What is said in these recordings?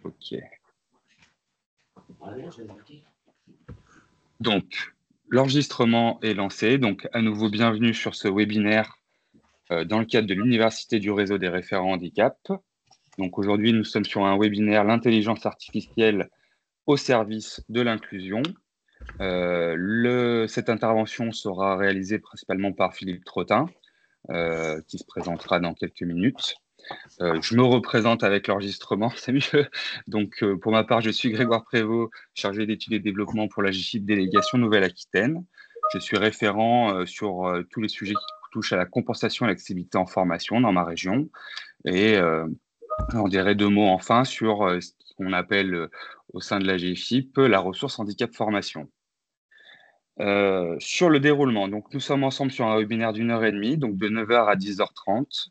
Ok. Donc, l'enregistrement est lancé. Donc, à nouveau, bienvenue sur ce webinaire dans le cadre de l'Université du réseau des référents handicap. Donc, aujourd'hui, nous sommes sur un webinaire, l'intelligence artificielle au service de l'inclusion. Cette intervention sera réalisée principalement par Philippe Trottin, qui se présentera dans quelques minutes. Je me représente avec l'enregistrement, c'est mieux. Donc, pour ma part, je suis Grégoire Prévost, chargé d'études et développement pour la GIFIP délégation Nouvelle-Aquitaine. Je suis référent sur tous les sujets qui touchent à la compensation et l'accessibilité en formation dans ma région. Et on dirait deux mots enfin sur ce qu'on appelle au sein de la GIFIP la ressource handicap formation. Sur le déroulement, donc nous sommes ensemble sur un webinaire d'1h30, donc de 9h à 10h30.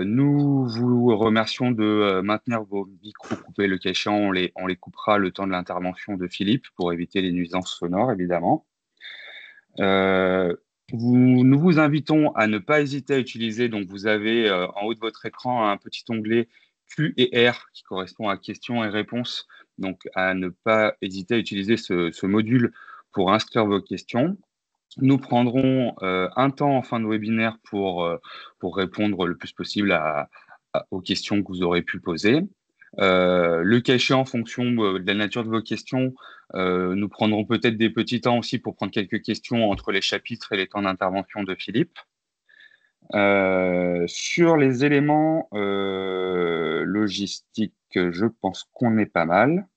Nous vous remercions de maintenir vos micros coupés le cas échéant. On les coupera le temps de l'intervention de Philippe pour éviter les nuisances sonores, évidemment. Nous vous invitons à ne pas hésiter à utiliser, donc vous avez en haut de votre écran un petit onglet Q et R qui correspond à questions et réponses. Donc à ne pas hésiter à utiliser ce module pour inscrire vos questions. Nous prendrons un temps en fin de webinaire pour répondre le plus possible aux questions que vous aurez pu poser. Le cas échéant, en fonction de la nature de vos questions, nous prendrons peut-être des petits temps aussi pour prendre quelques questions entre les chapitres et les temps d'intervention de Philippe. Sur les éléments logistiques, je pense qu'on est pas mal.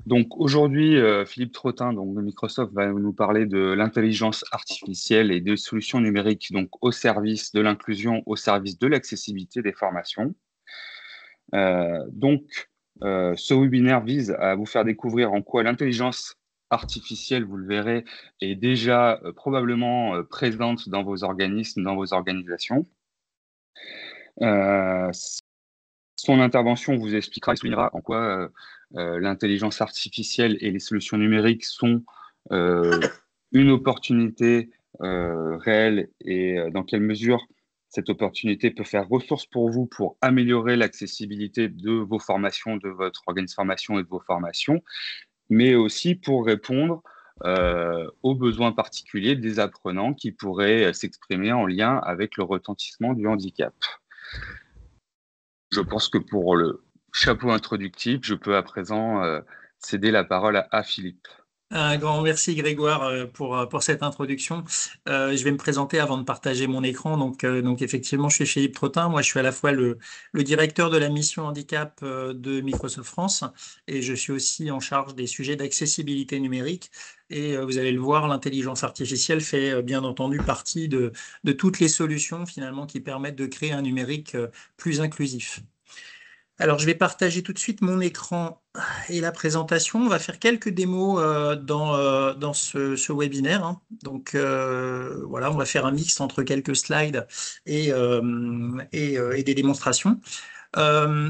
Donc aujourd'hui, Philippe Trottin donc, de Microsoft va nous parler de l'intelligence artificielle et des solutions numériques donc, au service de l'inclusion, au service de l'accessibilité des formations. Ce webinaire vise à vous faire découvrir en quoi l'intelligence artificielle, vous le verrez, est déjà probablement présente dans vos organismes, dans vos organisations. Son intervention vous expliquera et soulignera en quoi l'intelligence artificielle et les solutions numériques sont une opportunité réelle et dans quelle mesure cette opportunité peut faire ressource pour vous pour améliorer l'accessibilité de vos formations, de votre organisme formation et de vos formations, mais aussi pour répondre aux besoins particuliers des apprenants qui pourraient s'exprimer en lien avec le retentissement du handicap. Je pense que pour le chapeau introductif, je peux à présent céder la parole à Philippe. Un grand merci Grégoire pour cette introduction. Je vais me présenter avant de partager mon écran. Donc effectivement, je suis Philippe Trottin. Moi, je suis à la fois le directeur de la mission handicap de Microsoft France et je suis aussi en charge des sujets d'accessibilité numérique. Et vous allez le voir, l'intelligence artificielle fait bien entendu partie de toutes les solutions finalement qui permettent de créer un numérique plus inclusif. Alors, je vais partager tout de suite mon écran et la présentation. On va faire quelques démos dans ce webinaire, hein. Donc, voilà, on va faire un mix entre quelques slides et des démonstrations.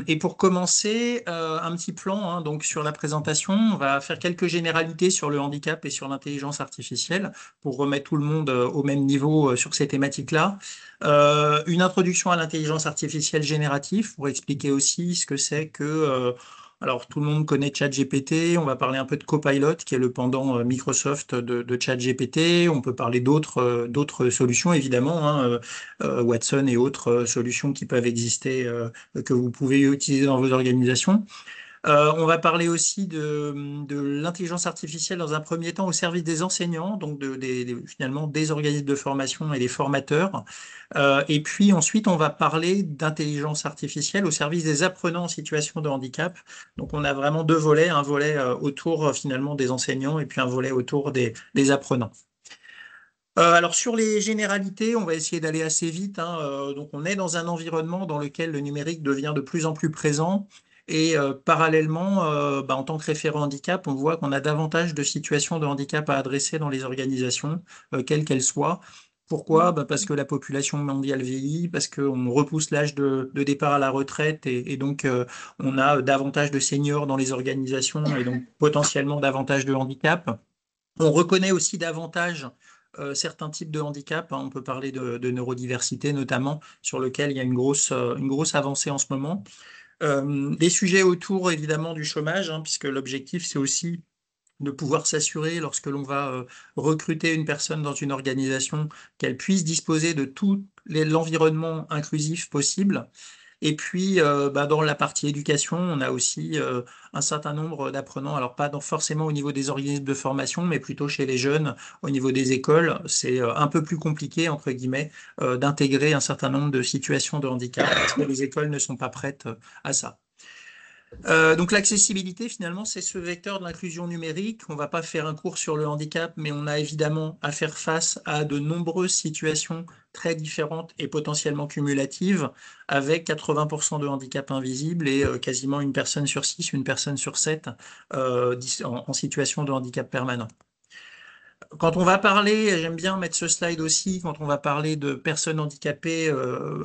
Et pour commencer, un petit plan hein, donc sur la présentation. On va faire quelques généralités sur le handicap et sur l'intelligence artificielle pour remettre tout le monde au même niveau sur ces thématiques-là. Une introduction à l'intelligence artificielle générative pour expliquer aussi ce que c'est que... alors, tout le monde connaît ChatGPT. On va parler un peu de Copilot, qui est le pendant Microsoft de ChatGPT. On peut parler d'autres solutions, évidemment, hein, Watson et autres solutions qui peuvent exister, que vous pouvez utiliser dans vos organisations. On va parler aussi de l'intelligence artificielle dans un premier temps au service des enseignants, donc finalement des organismes de formation et des formateurs. Et puis ensuite, on va parler d'intelligence artificielle au service des apprenants en situation de handicap. Donc on a vraiment deux volets, un volet autour finalement des enseignants et puis un volet autour des apprenants. Alors sur les généralités, on va essayer d'aller assez vite, hein. Donc on est dans un environnement dans lequel le numérique devient de plus en plus présent et parallèlement, en tant que référent handicap, on voit qu'on a davantage de situations de handicap à adresser dans les organisations, quelles qu'elles soient. Pourquoi? Parce que la population mondiale vieillit, parce qu'on repousse l'âge de départ à la retraite et donc on a davantage de seniors dans les organisations et donc potentiellement davantage de handicap. On reconnaît aussi davantage certains types de handicap, hein. On peut parler de neurodiversité notamment, sur lequel il y a une grosse avancée en ce moment. Des sujets autour évidemment du chômage, hein, puisque l'objectif c'est aussi de pouvoir s'assurer lorsque l'on va recruter une personne dans une organisation qu'elle puisse disposer de tout l'environnement inclusif possible. Et puis, dans la partie éducation, on a aussi un certain nombre d'apprenants, alors pas forcément au niveau des organismes de formation, mais plutôt chez les jeunes, au niveau des écoles. C'est un peu plus compliqué, entre guillemets, d'intégrer un certain nombre de situations de handicap, parce que les écoles ne sont pas prêtes à ça. Donc l'accessibilité, finalement, c'est ce vecteur de l'inclusion numérique. On ne va pas faire un cours sur le handicap, mais on a évidemment à faire face à de nombreuses situations très différentes et potentiellement cumulatives, avec 80% de handicap invisible et quasiment une personne sur 6, une personne sur 7 en situation de handicap permanent. Quand on va parler, j'aime bien mettre ce slide aussi, quand on va parler de personnes handicapées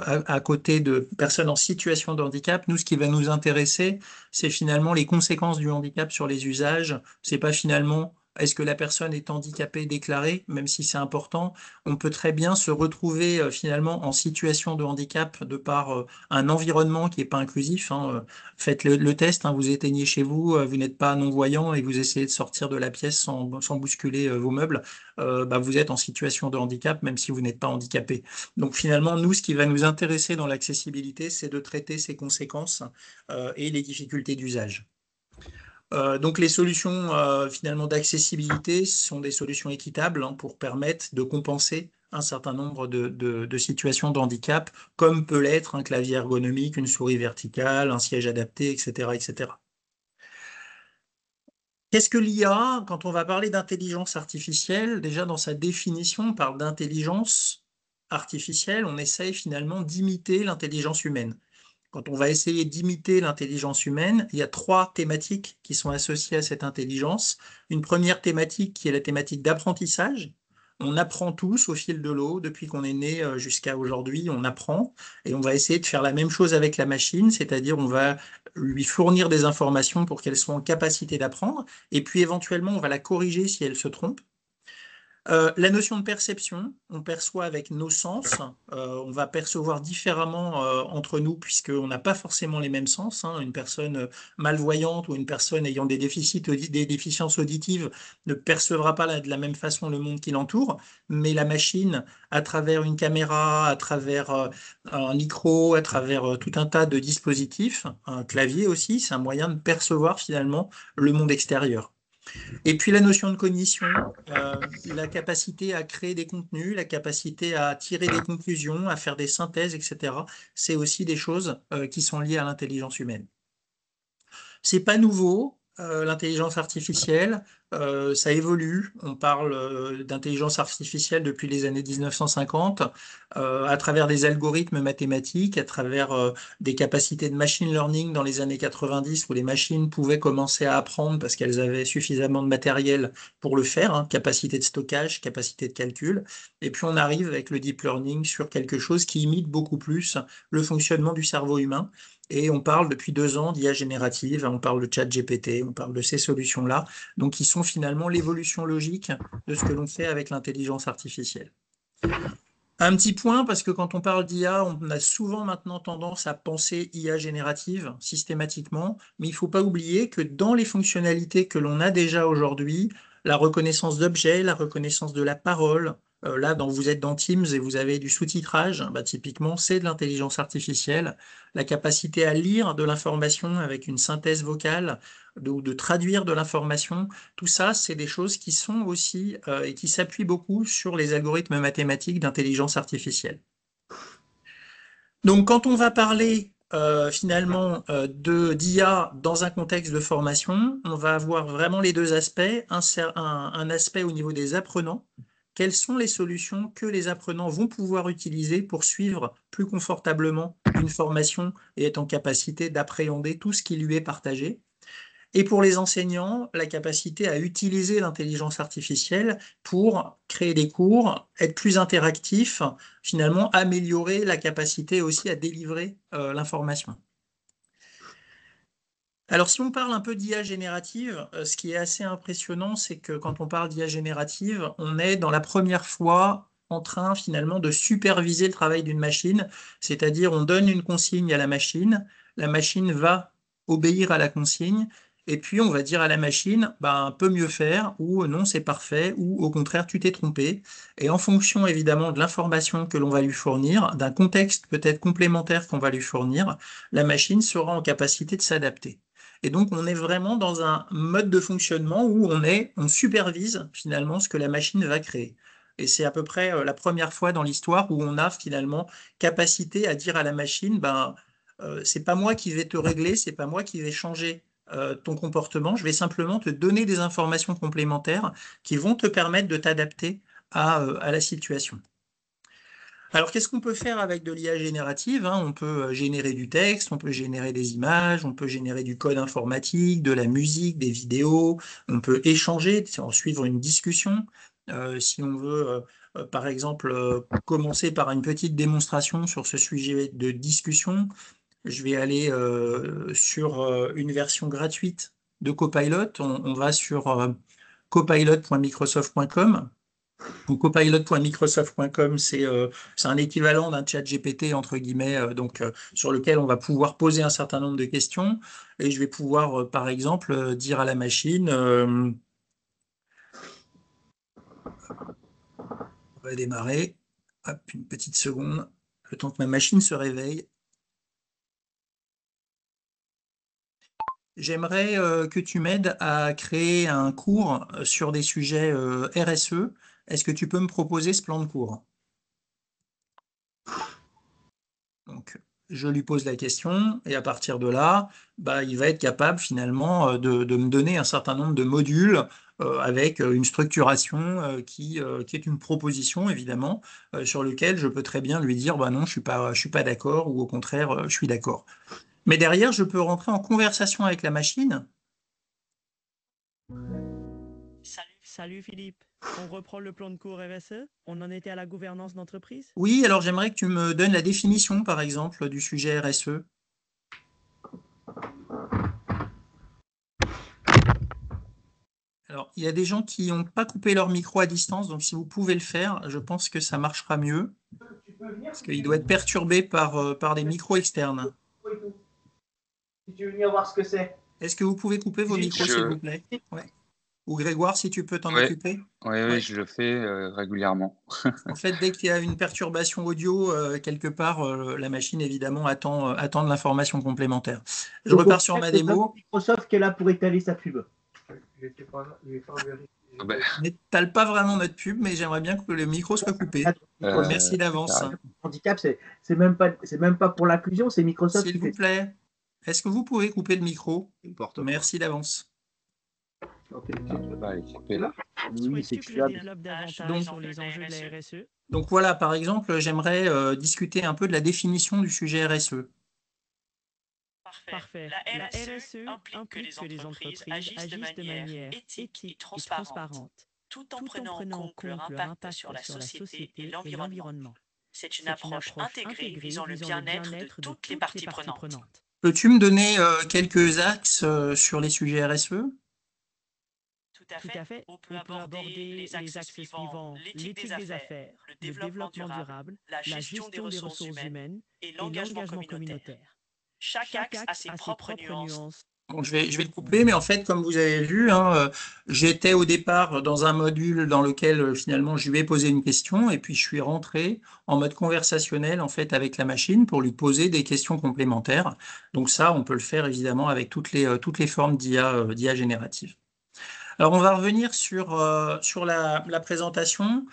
à côté de personnes en situation de handicap, nous, ce qui va nous intéresser, c'est finalement les conséquences du handicap sur les usages. C'est pas finalement est-ce que la personne est handicapée déclarée, même si c'est important. On peut très bien se retrouver finalement en situation de handicap de par un environnement qui n'est pas inclusif, hein. Faites le test, hein, vous éteignez chez vous, vous n'êtes pas non-voyant et vous essayez de sortir de la pièce sans bousculer vos meubles, vous êtes en situation de handicap, même si vous n'êtes pas handicapé. Donc finalement, nous, ce qui va nous intéresser dans l'accessibilité, c'est de traiter ces conséquences et les difficultés d'usage. Donc les solutions finalement d'accessibilité sont des solutions équitables, hein, pour permettre de compenser un certain nombre de situations de handicap, comme peut l'être un clavier ergonomique, une souris verticale, un siège adapté, etc., etc. Qu'est-ce que l'IA? Quand on va parler d'intelligence artificielle, déjà dans sa définition, on parle d'intelligence artificielle, on essaye finalement d'imiter l'intelligence humaine. Quand on va essayer d'imiter l'intelligence humaine, il y a trois thématiques qui sont associées à cette intelligence. Une première thématique qui est la thématique d'apprentissage. On apprend tous au fil de l'eau, depuis qu'on est né jusqu'à aujourd'hui, on apprend. Et on va essayer de faire la même chose avec la machine, c'est-à-dire on va lui fournir des informations pour qu'elle soit en capacité d'apprendre. Et puis éventuellement, on va la corriger si elle se trompe. La notion de perception, on perçoit avec nos sens, on va percevoir différemment entre nous puisqu'on n'a pas forcément les mêmes sens, hein. Une personne malvoyante ou une personne ayant des déficiences auditives ne percevra pas de la même façon le monde qui l'entoure, mais la machine, à travers une caméra, à travers un micro, à travers tout un tas de dispositifs, un clavier aussi, c'est un moyen de percevoir finalement le monde extérieur. Et puis la notion de cognition, la capacité à créer des contenus, la capacité à tirer des conclusions, à faire des synthèses, etc. C'est aussi des choses qui sont liées à l'intelligence humaine. C'est pas nouveau, l'intelligence artificielle, ça évolue. On parle d'intelligence artificielle depuis les années 1950, à travers des algorithmes mathématiques, à travers des capacités de machine learning dans les années 90, où les machines pouvaient commencer à apprendre parce qu'elles avaient suffisamment de matériel pour le faire, hein, capacité de stockage, capacité de calcul. Et puis on arrive avec le deep learning sur quelque chose qui imite beaucoup plus le fonctionnement du cerveau humain. Et on parle depuis 2 ans d'IA générative, on parle de ChatGPT, on parle de ces solutions-là, donc qui sont finalement l'évolution logique de ce que l'on fait avec l'intelligence artificielle. Un petit point, parce que quand on parle d'IA, on a souvent maintenant tendance à penser IA générative systématiquement, mais il ne faut pas oublier que dans les fonctionnalités que l'on a déjà aujourd'hui, la reconnaissance d'objets, la reconnaissance de la parole, là, vous êtes dans Teams et vous avez du sous-titrage, typiquement, c'est de l'intelligence artificielle. La capacité à lire de l'information avec une synthèse vocale, de traduire de l'information, tout ça, c'est des choses qui sont aussi et qui s'appuient beaucoup sur les algorithmes mathématiques d'intelligence artificielle. Donc, quand on va parler finalement d'IA dans un contexte de formation, on va avoir vraiment les deux aspects. Un aspect au niveau des apprenants. Quelles sont les solutions que les apprenants vont pouvoir utiliser pour suivre plus confortablement une formation et être en capacité d'appréhender tout ce qui lui est partagé? Et pour les enseignants, la capacité à utiliser l'intelligence artificielle pour créer des cours, être plus interactif, finalement améliorer la capacité aussi à délivrer l'information. Alors si on parle un peu d'IA générative, ce qui est assez impressionnant, c'est que quand on parle d'IA générative, on est dans la première fois en train finalement de superviser le travail d'une machine, c'est-à-dire on donne une consigne à la machine la machine va obéir à la consigne, et puis on va dire à la machine, un peu mieux faire, ou non, c'est parfait, ou au contraire, tu t'es trompé. Et en fonction évidemment de l'information que l'on va lui fournir, d'un contexte peut-être complémentaire qu'on va lui fournir, la machine sera en capacité de s'adapter. Et donc, on est vraiment dans un mode de fonctionnement où on supervise finalement ce que la machine va créer. Et c'est à peu près la première fois dans l'histoire où on a finalement capacité à dire à la machine, c'est pas moi qui vais te régler, c'est pas moi qui vais changer ton comportement, je vais simplement te donner des informations complémentaires qui vont te permettre de t'adapter à la situation. Alors, qu'est-ce qu'on peut faire avec de l'IA générative, hein? On peut générer du texte, on peut générer des images, on peut générer du code informatique, de la musique, des vidéos, on peut échanger, en suivre une discussion. Si on veut, par exemple, commencer par une petite démonstration sur ce sujet de discussion, je vais aller sur une version gratuite de Copilot. On va sur copilot.microsoft.com. Donc, copilot.microsoft.com, c'est un équivalent d'un chat GPT, entre guillemets, sur lequel on va pouvoir poser un certain nombre de questions. Et je vais pouvoir, par exemple, dire à la machine, on va démarrer, hop, une petite seconde, le temps que ma machine se réveille. J'aimerais que tu m'aides à créer un cours sur des sujets RSE. Est-ce que tu peux me proposer ce plan de cours? Donc, je lui pose la question et à partir de là, il va être capable finalement de me donner un certain nombre de modules avec une structuration qui est une proposition évidemment sur lequel je peux très bien lui dire non, je suis pas d'accord ou au contraire, je suis d'accord. Mais derrière, je peux rentrer en conversation avec la machine. Salut Philippe, on reprend le plan de cours RSE. On en était à la gouvernance d'entreprise. Oui, alors j'aimerais que tu me donnes la définition, par exemple, du sujet RSE. Alors, il y a des gens qui n'ont pas coupé leur micro à distance, donc si vous pouvez le faire, je pense que ça marchera mieux, parce qu'il doit être perturbé par des micros externes. Si tu veux venir voir ce que c'est. Est-ce que vous pouvez couper vos micros, s'il vous plaît? Ouais. Ou Grégoire, si tu peux t'en occuper. Oui, je le fais régulièrement. En fait, dès qu'il y a une perturbation audio quelque part, la machine, évidemment, attend de l'information complémentaire. Je repars sur ma démo. Microsoft qui est là pour étaler sa pub. N'étale pas vraiment notre pub, mais j'aimerais bien que le micro soit coupé. Merci d'avance. Handicap, c'est même pas pour l'inclusion, c'est Microsoft. S'il vous plaît, est-ce que vous pouvez couper le micro? Merci d'avance. Donc voilà, par exemple, j'aimerais discuter un peu de la définition du sujet RSE. Parfait. La RSE implique que les entreprises agissent de manière éthique et transparente, tout en prenant en compte leur impact sur la société et l'environnement. C'est une approche intégrée visant le bien-être de toutes les parties prenantes. Peux-tu me donner quelques axes sur les sujets RSE? Tout à fait. On peut aborder les axes suivants: l'éthique des affaires, le développement durable, la gestion des ressources humaines et l'engagement communautaire. Chaque axe a ses propres nuances. Bon, je vais le couper, mais en fait, comme vous avez vu, j'étais au départ dans un module dans lequel finalement je lui ai posé une question et puis je suis rentré en mode conversationnel en fait avec la machine pour lui poser des questions complémentaires. Donc ça, on peut le faire évidemment avec toutes les formes d'IA générative. Alors, on va revenir sur la présentation.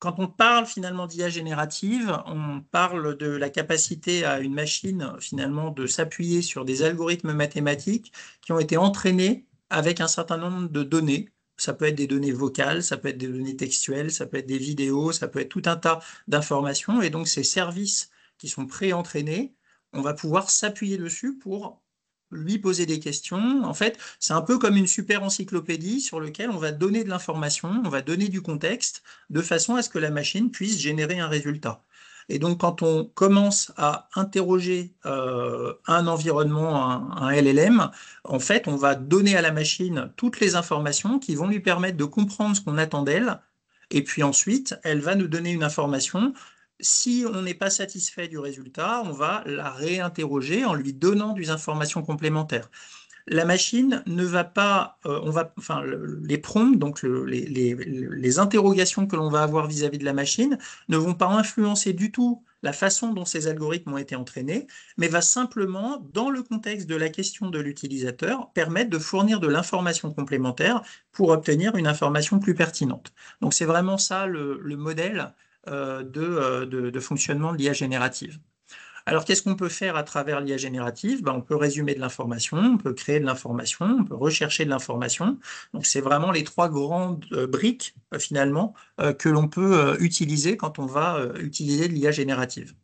Quand on parle finalement d'IA générative, on parle de la capacité à une machine finalement de s'appuyer sur des algorithmes mathématiques qui ont été entraînés avec un certain nombre de données. Ça peut être des données vocales, ça peut être des données textuelles, ça peut être des vidéos, ça peut être tout un tas d'informations. Et donc, ces services qui sont pré-entraînés, on va pouvoir s'appuyer dessus pour lui poser des questions. En fait, c'est un peu comme une super encyclopédie sur laquelle on va donner de l'information, on va donner du contexte, de façon à ce que la machine puisse générer un résultat. Et donc, quand on commence à interroger un environnement, un LLM, en fait, on va donner à la machine toutes les informations qui vont lui permettre de comprendre ce qu'on attend d'elle. Et puis ensuite, elle va nous donner une information si on n'est pas satisfait du résultat, on va la réinterroger en lui donnant des informations complémentaires. La machine ne va pas, les prompts, donc les interrogations que l'on va avoir vis-à-vis de la machine, ne vont pas influencer du tout la façon dont ces algorithmes ont été entraînés, mais va simplement, dans le contexte de la question de l'utilisateur, permettre de fournir de l'information complémentaire pour obtenir une information plus pertinente. Donc c'est vraiment ça le modèle de fonctionnement de l'IA générative. Alors, qu'est-ce qu'on peut faire à travers l'IA générative? On peut résumer de l'information, on peut créer de l'information, on peut rechercher de l'information. Donc, c'est vraiment les trois grandes briques, finalement, que l'on peut utiliser quand on va utiliser de l'IA générative.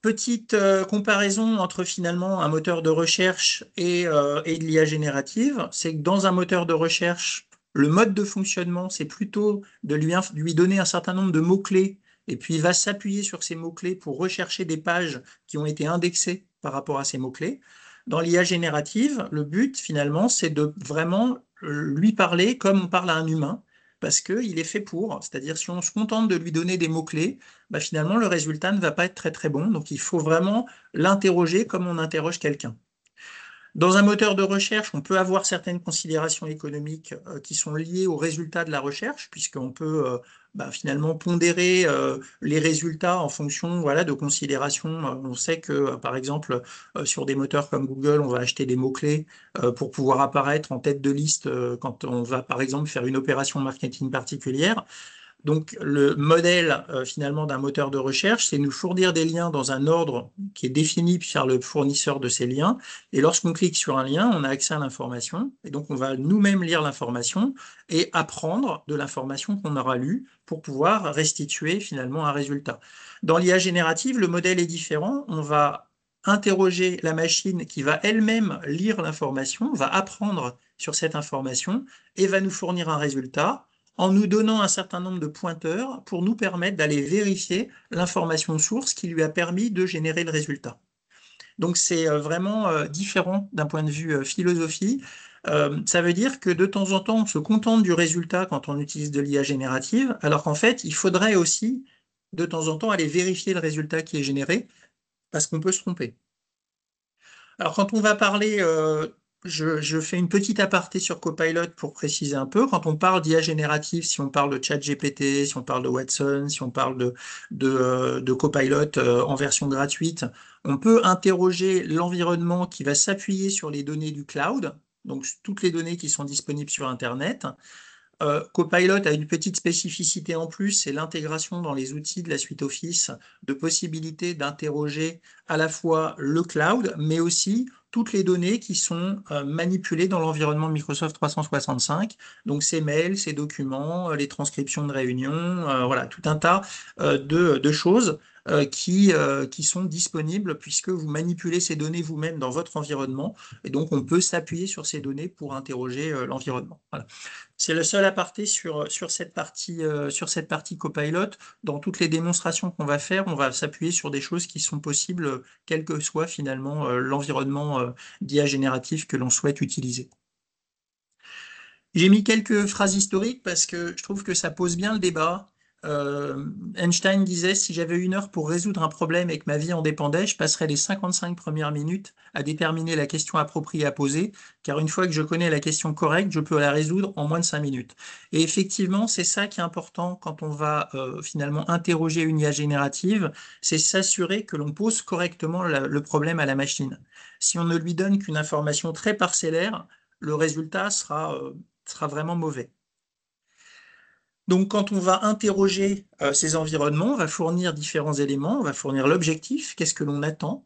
Petite comparaison entre finalement un moteur de recherche et de l'IA générative, c'est que dans un moteur de recherche, le mode de fonctionnement, c'est plutôt de lui donner un certain nombre de mots-clés et puis il va s'appuyer sur ces mots-clés pour rechercher des pages qui ont été indexées par rapport à ces mots-clés. Dans l'IA générative, le but finalement, c'est de vraiment lui parler comme on parle à un humain, parce qu'il est fait pour. C'est-à-dire si on se contente de lui donner des mots-clés, finalement le résultat ne va pas être très très bon. Donc il faut vraiment l'interroger comme on interroge quelqu'un. Dans un moteur de recherche, on peut avoir certaines considérations économiques qui sont liées aux résultats de la recherche, puisqu'on peut finalement pondérer les résultats en fonction de considérations. On sait que, par exemple, sur des moteurs comme Google, on va acheter des mots-clés pour pouvoir apparaître en tête de liste quand on va, par exemple, faire une opération marketing particulière. Donc, le modèle finalement d'un moteur de recherche, c'est nous fournir des liens dans un ordre qui est défini par le fournisseur de ces liens. Et lorsqu'on clique sur un lien, on a accès à l'information. Et donc, on va nous-mêmes lire l'information et apprendre de l'information qu'on aura lue pour pouvoir restituer finalement un résultat. Dans l'IA générative, le modèle est différent. On va interroger la machine qui va elle-même lire l'information, va apprendre sur cette information et va nous fournir un résultat en nous donnant un certain nombre de pointeurs pour nous permettre d'aller vérifier l'information source qui lui a permis de générer le résultat. Donc c'est vraiment différent d'un point de vue philosophie. Ça veut dire que de temps en temps, on se contente du résultat quand on utilise de l'IA générative, alors qu'en fait, il faudrait aussi de temps en temps aller vérifier le résultat qui est généré, parce qu'on peut se tromper. Alors quand on va parler je fais une petite aparté sur Copilot pour préciser un peu. Quand on parle d'IA générative, si on parle de ChatGPT, si on parle de Watson, si on parle de Copilot en version gratuite, on peut interroger l'environnement qui va s'appuyer sur les données du cloud, donc toutes les données qui sont disponibles sur Internet. Copilot a une petite spécificité en plus, c'est l'intégration dans les outils de la suite Office de possibilités d'interroger à la fois le cloud, mais aussi toutes les données qui sont manipulées dans l'environnement Microsoft 365, donc ces mails, ces documents, les transcriptions de réunions, voilà, tout un tas de choses qui sont disponibles puisque vous manipulez ces données vous-même dans votre environnement, et donc on peut s'appuyer sur ces données pour interroger l'environnement. Voilà. C'est le seul aparté sur cette partie Copilot. Dans toutes les démonstrations qu'on va faire, on va s'appuyer sur des choses qui sont possibles, quel que soit finalement l'environnement d'IA génératif que l'on souhaite utiliser. J'ai mis quelques phrases historiques parce que je trouve que ça pose bien le débat. Einstein disait, si j'avais 1 heure pour résoudre un problème et que ma vie en dépendait, je passerais les 55 premières minutes à déterminer la question appropriée à poser, car une fois que je connais la question correcte, je peux la résoudre en moins de 5 minutes. Et effectivement, c'est ça qui est important quand on va finalement interroger une IA générative, c'est s'assurer que l'on pose correctement le problème à la machine. Si on ne lui donne qu'une information très parcellaire, le résultat sera vraiment mauvais. Donc, quand on va interroger ces environnements, on va fournir différents éléments, on va fournir l'objectif, qu'est-ce que l'on attend,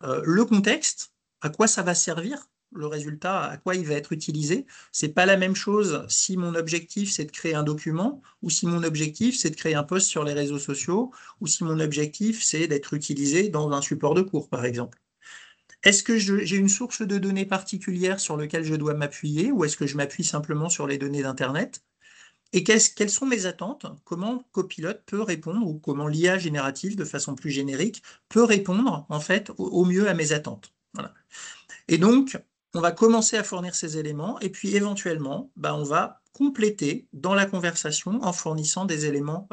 le contexte, à quoi ça va servir, le résultat, à quoi il va être utilisé. C'est pas la même chose si mon objectif c'est de créer un document, ou si mon objectif c'est de créer un post sur les réseaux sociaux, ou si mon objectif c'est d'être utilisé dans un support de cours, par exemple. Est-ce que j'ai une source de données particulière sur laquelle je dois m'appuyer, ou est-ce que je m'appuie simplement sur les données d'Internet ? Et quelles sont mes attentes? Comment Copilot peut répondre, ou comment l'IA générative, de façon plus générique, peut répondre en fait au mieux à mes attentes. Voilà. Et donc, on va commencer à fournir ces éléments, et puis éventuellement, on va compléter dans la conversation en fournissant des éléments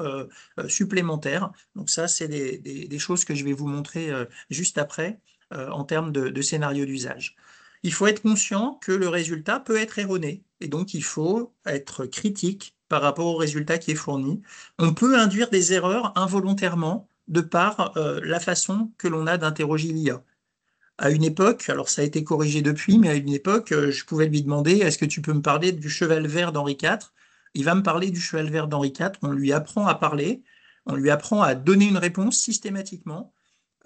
supplémentaires. Donc ça, c'est des choses que je vais vous montrer juste après en termes de scénario d'usage. Il faut être conscient que le résultat peut être erroné et donc il faut être critique par rapport au résultat qui est fourni. On peut induire des erreurs involontairement de par la façon que l'on a d'interroger l'IA. À une époque, alors ça a été corrigé depuis, mais à une époque, je pouvais lui demander, est-ce que tu peux me parler du cheval vert d'Henri IV? Il va me parler du cheval vert d'Henri IV, on lui apprend à parler, on lui apprend à donner une réponse systématiquement.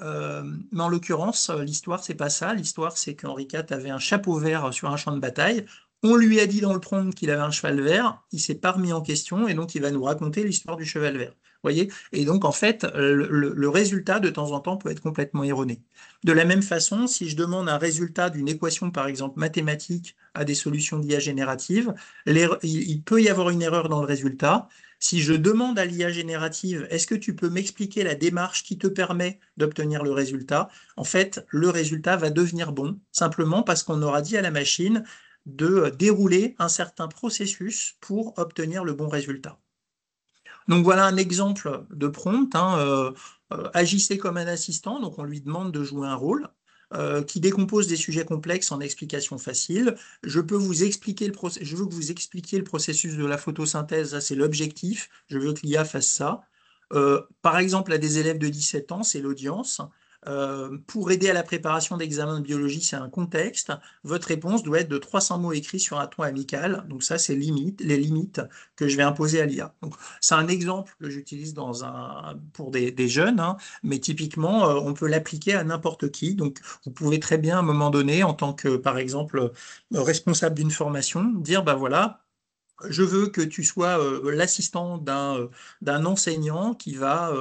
Mais en l'occurrence, l'histoire, c'est pas ça. L'histoire, c'est qu'Henri IV avait un chapeau vert sur un champ de bataille. On lui a dit dans le prompt qu'il avait un cheval vert. Il s'est pas remis en question et donc il va nous raconter l'histoire du cheval vert. Voyez? Et donc, en fait, le résultat, de temps en temps, peut être complètement erroné. De la même façon, si je demande un résultat d'une équation, par exemple, mathématique à des solutions d'IA générative, il peut y avoir une erreur dans le résultat. Si je demande à l'IA générative, est-ce que tu peux m'expliquer la démarche qui te permet d'obtenir le résultat? En fait, le résultat va devenir bon, simplement parce qu'on aura dit à la machine de dérouler un certain processus pour obtenir le bon résultat. Donc voilà un exemple de prompt, agissez comme un assistant, donc on lui demande de jouer un rôle. Qui décompose des sujets complexes en explications faciles. Je veux que vous expliquiez le processus de la photosynthèse, ça c'est l'objectif, je veux que l'IA fasse ça. Par exemple, à des élèves de 17 ans, c'est l'audience. Pour aider à la préparation d'examens de biologie, c'est un contexte. Votre réponse doit être de 300 mots écrits sur un ton amical. Donc ça, c'est les limites que je vais imposer à l'IA. C'est un exemple que j'utilise pour des jeunes, mais typiquement, on peut l'appliquer à n'importe qui. Donc, vous pouvez très bien, à un moment donné, en tant que, par exemple, responsable d'une formation, dire, bah voilà, je veux que tu sois l'assistant d'un enseignant qui va,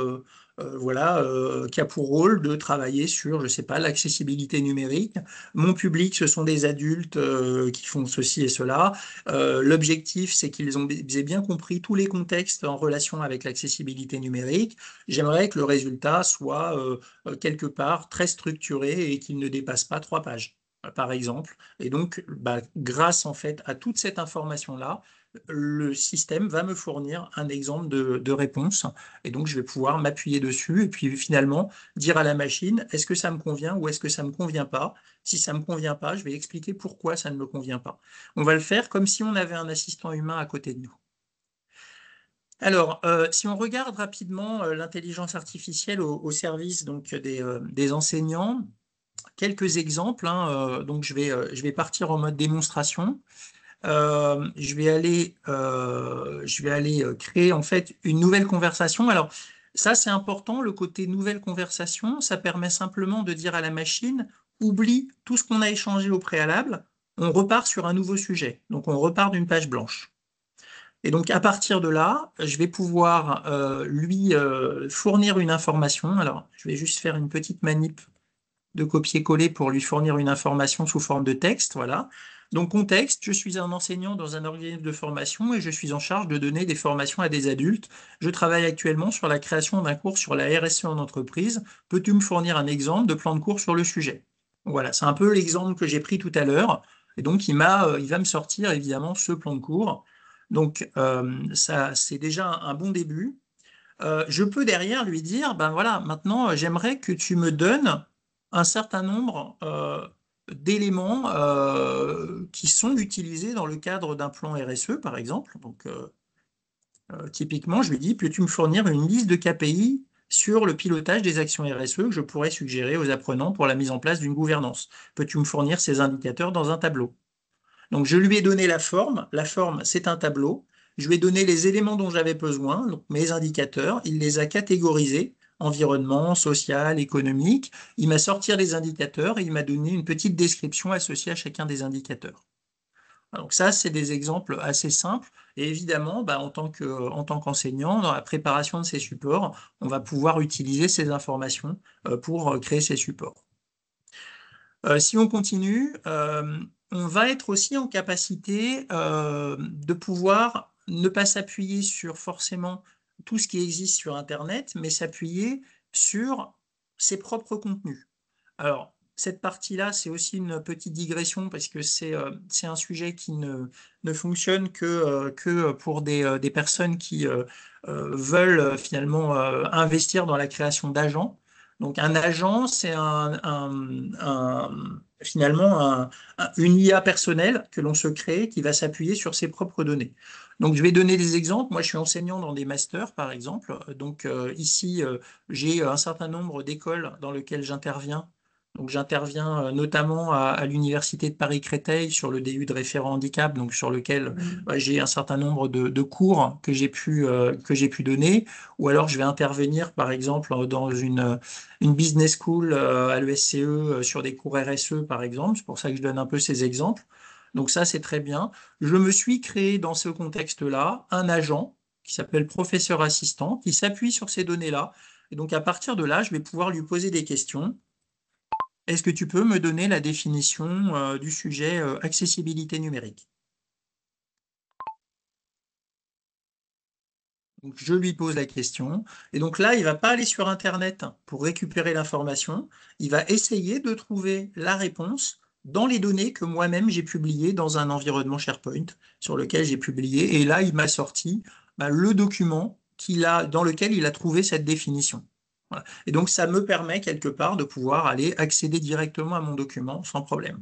qui a pour rôle de travailler sur, je sais pas, l'accessibilité numérique. Mon public, ce sont des adultes qui font ceci et cela. L'objectif, c'est qu'ils aient bien compris tous les contextes en relation avec l'accessibilité numérique. J'aimerais que le résultat soit quelque part très structuré et qu'il ne dépasse pas 3 pages, par exemple. Et donc, grâce en fait à toute cette information-là, le système va me fournir un exemple de réponse et donc je vais pouvoir m'appuyer dessus et puis finalement dire à la machine est-ce que ça me convient ou est-ce que ça ne me convient pas. Si ça ne me convient pas, je vais expliquer pourquoi ça ne me convient pas. On va le faire comme si on avait un assistant humain à côté de nous. Alors, si on regarde rapidement l'intelligence artificielle au service donc, des enseignants, quelques exemples, donc je vais partir en mode démonstration. Je vais aller créer en fait une nouvelle conversation. Alors ça c'est important, le côté nouvelle conversation, ça permet simplement de dire à la machine, oublie tout ce qu'on a échangé au préalable, on repart sur un nouveau sujet. Donc on repart d'une page blanche. Et donc à partir de là, je vais pouvoir lui fournir une information. Alors je vais juste faire une petite manip de copier-coller pour lui fournir une information sous forme de texte, voilà. Donc contexte, je suis un enseignant dans un organisme de formation et je suis en charge de donner des formations à des adultes. Je travaille actuellement sur la création d'un cours sur la RSE en entreprise. Peux-tu me fournir un exemple de plan de cours sur le sujet? Voilà, c'est un peu l'exemple que j'ai pris tout à l'heure. Et donc il va me sortir évidemment ce plan de cours. Donc ça, c'est déjà un bon début. Je peux derrière lui dire, ben voilà, maintenant j'aimerais que tu me donnes un certain nombre d'éléments qui sont utilisés dans le cadre d'un plan RSE, par exemple. Donc, typiquement, je lui dis, peux-tu me fournir une liste de KPI sur le pilotage des actions RSE que je pourrais suggérer aux apprenants pour la mise en place d'une gouvernance? Peux-tu me fournir ces indicateurs dans un tableau? Donc, je lui ai donné la forme. La forme, c'est un tableau. Je lui ai donné les éléments dont j'avais besoin, donc mes indicateurs. Il les a catégorisés, environnement, social, économique. Il m'a sorti les indicateurs et il m'a donné une petite description associée à chacun des indicateurs. Donc ça, c'est des exemples assez simples. Et évidemment, en tant qu'enseignant, dans la préparation de ces supports, on va pouvoir utiliser ces informations pour créer ces supports. Si on continue, on va être aussi en capacité de pouvoir ne pas s'appuyer sur forcément tout ce qui existe sur Internet, mais s'appuyer sur ses propres contenus. Alors, cette partie-là, c'est aussi une petite digression parce que c'est un sujet qui ne fonctionne que pour des personnes qui veulent finalement investir dans la création d'agents. Donc un agent, c'est finalement une IA personnelle que l'on se crée qui va s'appuyer sur ses propres données. Donc je vais donner des exemples. Moi, je suis enseignant dans des masters, par exemple. Donc ici, j'ai un certain nombre d'écoles dans lesquelles j'interviens. Donc j'interviens notamment à l'Université de Paris-Créteil sur le DU de référent handicap, donc sur lequel j'ai un certain nombre de cours que j'ai pu donner. Ou alors je vais intervenir, par exemple, dans une business school à l'ESCE sur des cours RSE, par exemple. C'est pour ça que je donne un peu ces exemples. Donc ça, c'est très bien. Je me suis créé dans ce contexte-là un agent qui s'appelle professeur assistant, qui s'appuie sur ces données-là. Et donc à partir de là, je vais pouvoir lui poser des questions. Est-ce que tu peux me donner la définition du sujet accessibilité numérique? Donc, je lui pose la question. Et donc là, il ne va pas aller sur Internet pour récupérer l'information. Il va essayer de trouver la réponse dans les données que moi-même j'ai publiées dans un environnement SharePoint sur lequel j'ai publié. Et là, il m'a sorti le document dans lequel il a trouvé cette définition. Voilà. Et donc, ça me permet quelque part de pouvoir aller accéder directement à mon document sans problème.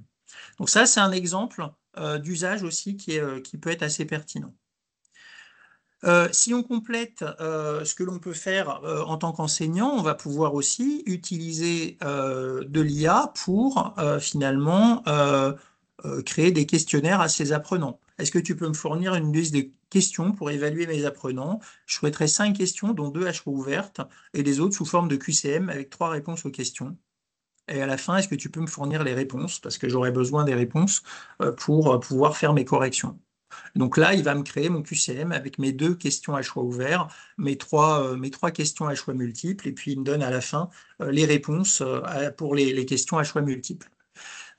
Donc ça, c'est un exemple d'usage aussi qui peut être assez pertinent. Si on complète ce que l'on peut faire en tant qu'enseignant, on va pouvoir aussi utiliser de l'IA pour finalement créer des questionnaires à ses apprenants. Est-ce que tu peux me fournir une liste de questions pour évaluer mes apprenants? Je souhaiterais 5 questions, dont 2 à choix ouvertes, et les autres sous forme de QCM avec 3 réponses aux questions. Et à la fin, est-ce que tu peux me fournir les réponses? Parce que j'aurai besoin des réponses pour pouvoir faire mes corrections. Donc là, il va me créer mon QCM avec mes 2 questions à choix ouverts, mes trois questions à choix multiples, et puis il me donne à la fin les réponses pour les questions à choix multiples.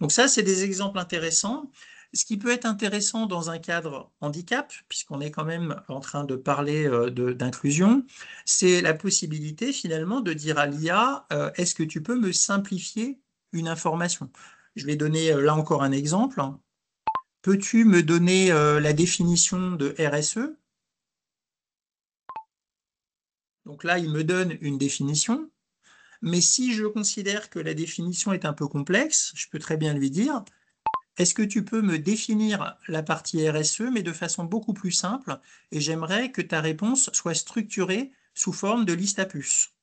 Donc ça, c'est des exemples intéressants. Ce qui peut être intéressant dans un cadre handicap, puisqu'on est quand même en train de parler d'inclusion, c'est la possibilité finalement de dire à l'IA, est-ce que tu peux me simplifier une information? Je vais donner là encore un exemple. Peux-tu me donner la définition de RSE? Donc là, il me donne une définition, mais si je considère que la définition est un peu complexe, je peux très bien lui dire, est-ce que tu peux me définir la partie RSE, mais de façon beaucoup plus simple, et j'aimerais que ta réponse soit structurée sous forme de liste à puces.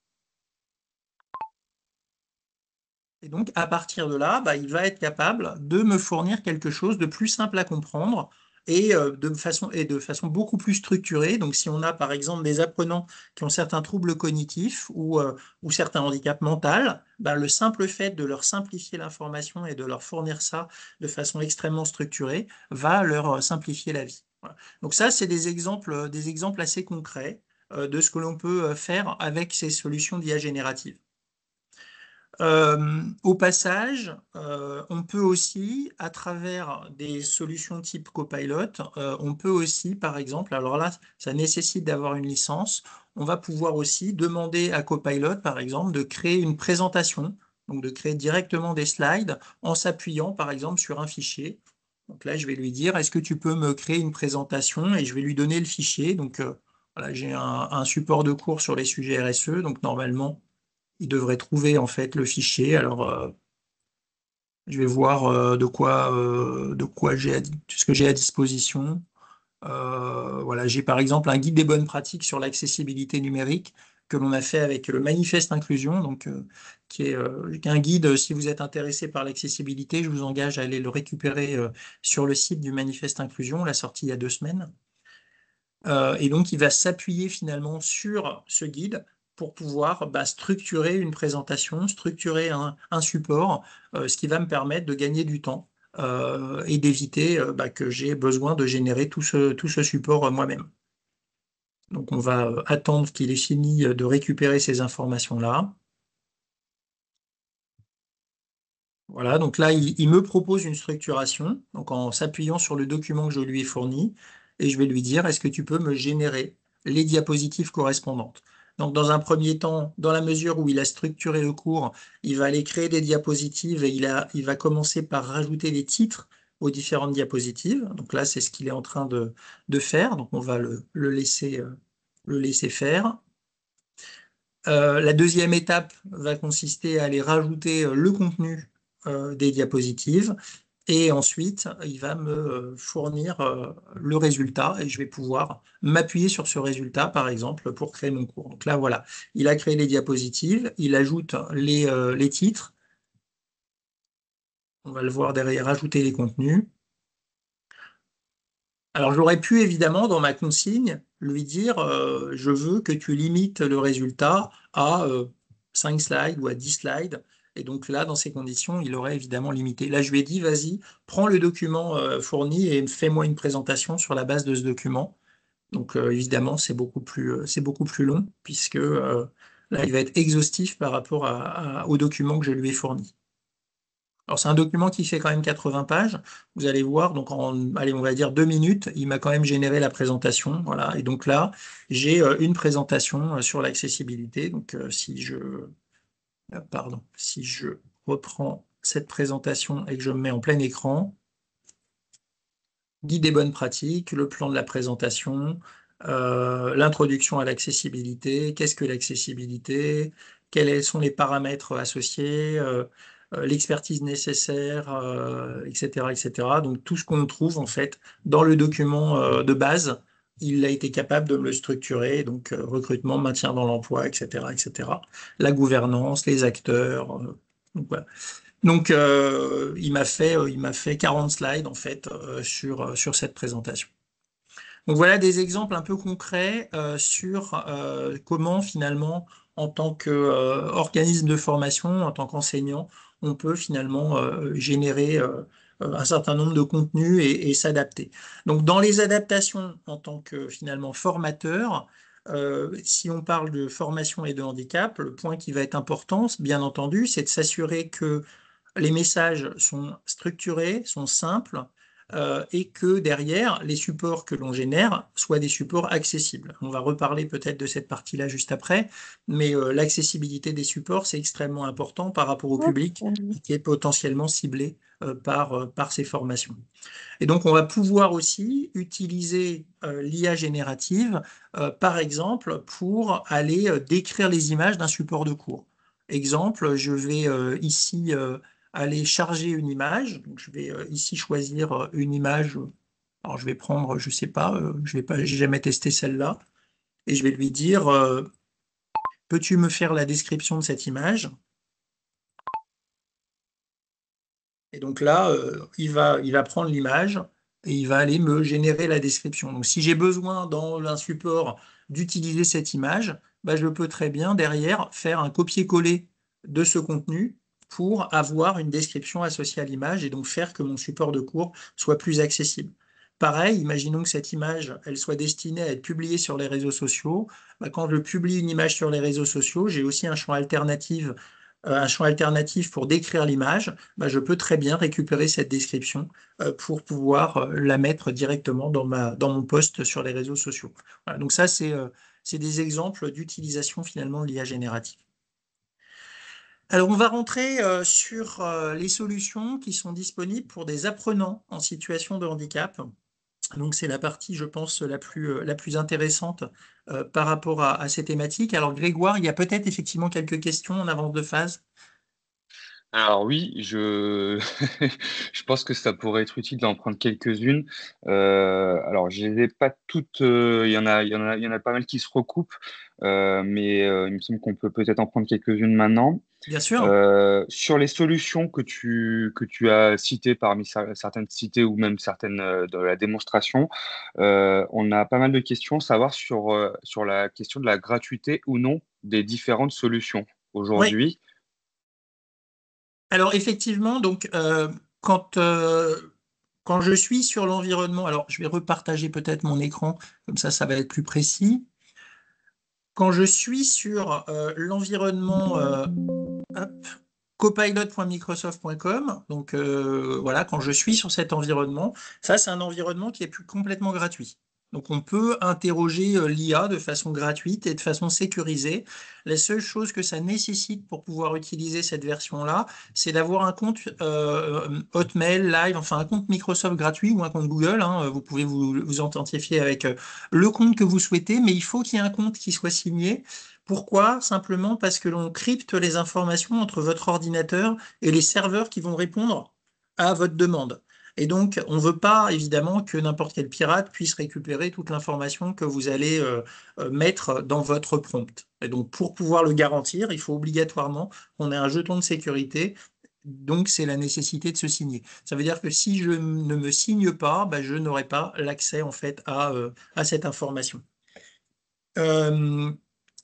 Et donc, à partir de là, il va être capable de me fournir quelque chose de plus simple à comprendre et de façon beaucoup plus structurée. Donc, si on a par exemple des apprenants qui ont certains troubles cognitifs ou certains handicaps mentaux, le simple fait de leur simplifier l'information et de leur fournir ça de façon extrêmement structurée va leur simplifier la vie. Voilà. Donc ça, c'est des exemples assez concrets de ce que l'on peut faire avec ces solutions d'IA générative. Au passage, on peut aussi, à travers des solutions type Copilot, on peut aussi, par exemple, alors là, ça nécessite d'avoir une licence, on va pouvoir aussi demander à Copilot, par exemple, de créer une présentation, donc de créer directement des slides en s'appuyant, par exemple, sur un fichier. Donc là, je vais lui dire, est-ce que tu peux me créer une présentation? Et je vais lui donner le fichier. Donc voilà, j'ai un support de cours sur les sujets RSE, donc normalement, il devrait trouver en fait le fichier. Alors, je vais voir ce que j'ai à disposition. Voilà, j'ai par exemple un guide des bonnes pratiques sur l'accessibilité numérique que l'on a fait avec le Manifeste Inclusion, donc qui est un guide. Si vous êtes intéressé par l'accessibilité, je vous engage à aller le récupérer sur le site du Manifeste Inclusion, la sortie il y a 2 semaines. Et donc, il va s'appuyer finalement sur ce guide pour pouvoir structurer une présentation, structurer un support, ce qui va me permettre de gagner du temps et d'éviter que j'ai besoin de générer tout ce support moi-même. Donc, on va attendre qu'il ait fini de récupérer ces informations-là. Voilà, donc là, il me propose une structuration, donc en s'appuyant sur le document que je lui ai fourni, et je vais lui dire, est-ce que tu peux me générer les diapositives correspondantes? Donc, dans un premier temps, dans la mesure où il a structuré le cours, il va aller créer des diapositives et il va commencer par rajouter des titres aux différentes diapositives. Donc là, c'est ce qu'il est en train de faire. Donc, on va le laisser faire. La deuxième étape va consister à aller rajouter le contenu des diapositives et ensuite il va me fournir le résultat et je vais pouvoir m'appuyer sur ce résultat par exemple pour créer mon cours. Donc là voilà, il a créé les diapositives, il ajoute les titres, on va le voir derrière, rajouter les contenus. Alors j'aurais pu évidemment dans ma consigne lui dire je veux que tu limites le résultat à 5 slides ou à 10 slides. Et donc là, dans ces conditions, il aurait évidemment limité. Là, je lui ai dit, vas-y, prends le document fourni et fais-moi une présentation sur la base de ce document. Donc évidemment, c'est beaucoup plus long puisque là, il va être exhaustif par rapport au document que je lui ai fourni. Alors, c'est un document qui fait quand même 80 pages. Vous allez voir, donc allez, on va dire 2 minutes, il m'a quand même généré la présentation. Voilà. Et donc là, j'ai une présentation sur l'accessibilité. Donc, si je reprends cette présentation et que je me mets en plein écran, guide des bonnes pratiques, le plan de la présentation, l'introduction à l'accessibilité, qu'est-ce que l'accessibilité, quels sont les paramètres associés, l'expertise nécessaire, etc., etc. Donc tout ce qu'on trouve en fait dans le document de base, il a été capable de me le structurer, donc recrutement, maintien dans l'emploi, etc., etc. La gouvernance, les acteurs, donc voilà. Donc, il m'a fait 40 slides en fait sur cette présentation. Donc voilà des exemples un peu concrets sur comment finalement, en tant qu'organisme de formation, en tant qu'enseignant, on peut finalement générer un certain nombre de contenus et s'adapter. Donc dans les adaptations en tant que finalement formateur, si on parle de formation et de handicap, le point qui va être important, bien entendu, c'est de s'assurer que les messages sont structurés, sont simples, et que derrière, les supports que l'on génère soient des supports accessibles. On va reparler peut-être de cette partie-là juste après, mais l'accessibilité des supports, c'est extrêmement important par rapport au public qui est potentiellement ciblé par ces formations. Et donc, on va pouvoir aussi utiliser l'IA générative, par exemple, pour aller décrire les images d'un support de cours. Exemple, je vais ici aller charger une image. Donc, je vais ici choisir une image. Alors, je vais prendre, je sais pas, j'ai jamais testé celle-là. Et je vais lui dire, peux-tu me faire la description de cette image? Et donc là, il va prendre l'image et il va aller me générer la description. Donc si j'ai besoin dans un support d'utiliser cette image, bah, je peux très bien derrière faire un copier-coller de ce contenu pour avoir une description associée à l'image et donc faire que mon support de cours soit plus accessible. Pareil, imaginons que cette image, elle soit destinée à être publiée sur les réseaux sociaux. Bah, quand je publie une image sur les réseaux sociaux, j'ai aussi un champ alternatif pour décrire l'image. Bah, je peux très bien récupérer cette description pour pouvoir la mettre directement dans mon post sur les réseaux sociaux. Voilà, donc ça, c'est des exemples d'utilisation finalement de l'IA générative. Alors, on va rentrer sur les solutions qui sont disponibles pour des apprenants en situation de handicap. Donc, c'est la partie, je pense, la plus intéressante par rapport à ces thématiques. Alors, Grégoire, il y a peut-être effectivement quelques questions en avance de phase. Alors oui, je pense que ça pourrait être utile d'en prendre quelques-unes. Alors je les ai pas toutes, il y en a pas mal qui se recoupent, mais il me semble qu'on peut peut-être en prendre quelques-unes maintenant. Bien sûr. Sur les solutions que tu as citées parmi certaines citées ou même certaines de la démonstration, on a pas mal de questions, savoir sur la question de la gratuité ou non des différentes solutions Oui. aujourd'hui. Alors effectivement, donc quand je suis sur l'environnement, alors je vais repartager peut-être mon écran, comme ça va être plus précis. Quand je suis sur l'environnement copilot.microsoft.com, donc voilà, quand je suis sur cet environnement, ça c'est un environnement qui est plus complètement gratuit. Donc, on peut interroger l'IA de façon gratuite et de façon sécurisée. La seule chose que ça nécessite pour pouvoir utiliser cette version-là, c'est d'avoir un compte Hotmail, Live, enfin un compte Microsoft gratuit ou un compte Google, hein. Vous pouvez vous authentifier avec le compte que vous souhaitez, mais il faut qu'il y ait un compte qui soit signé. Pourquoi? Simplement parce que l'on crypte les informations entre votre ordinateur et les serveurs qui vont répondre à votre demande. Et donc, on ne veut pas, évidemment, que n'importe quel pirate puisse récupérer toute l'information que vous allez mettre dans votre prompt. Et donc, pour pouvoir le garantir, il faut obligatoirement qu'on ait un jeton de sécurité. Donc, c'est la nécessité de se signer. Ça veut dire que si je ne me signe pas, bah, je n'aurai pas l'accès, en fait, à cette information. Euh,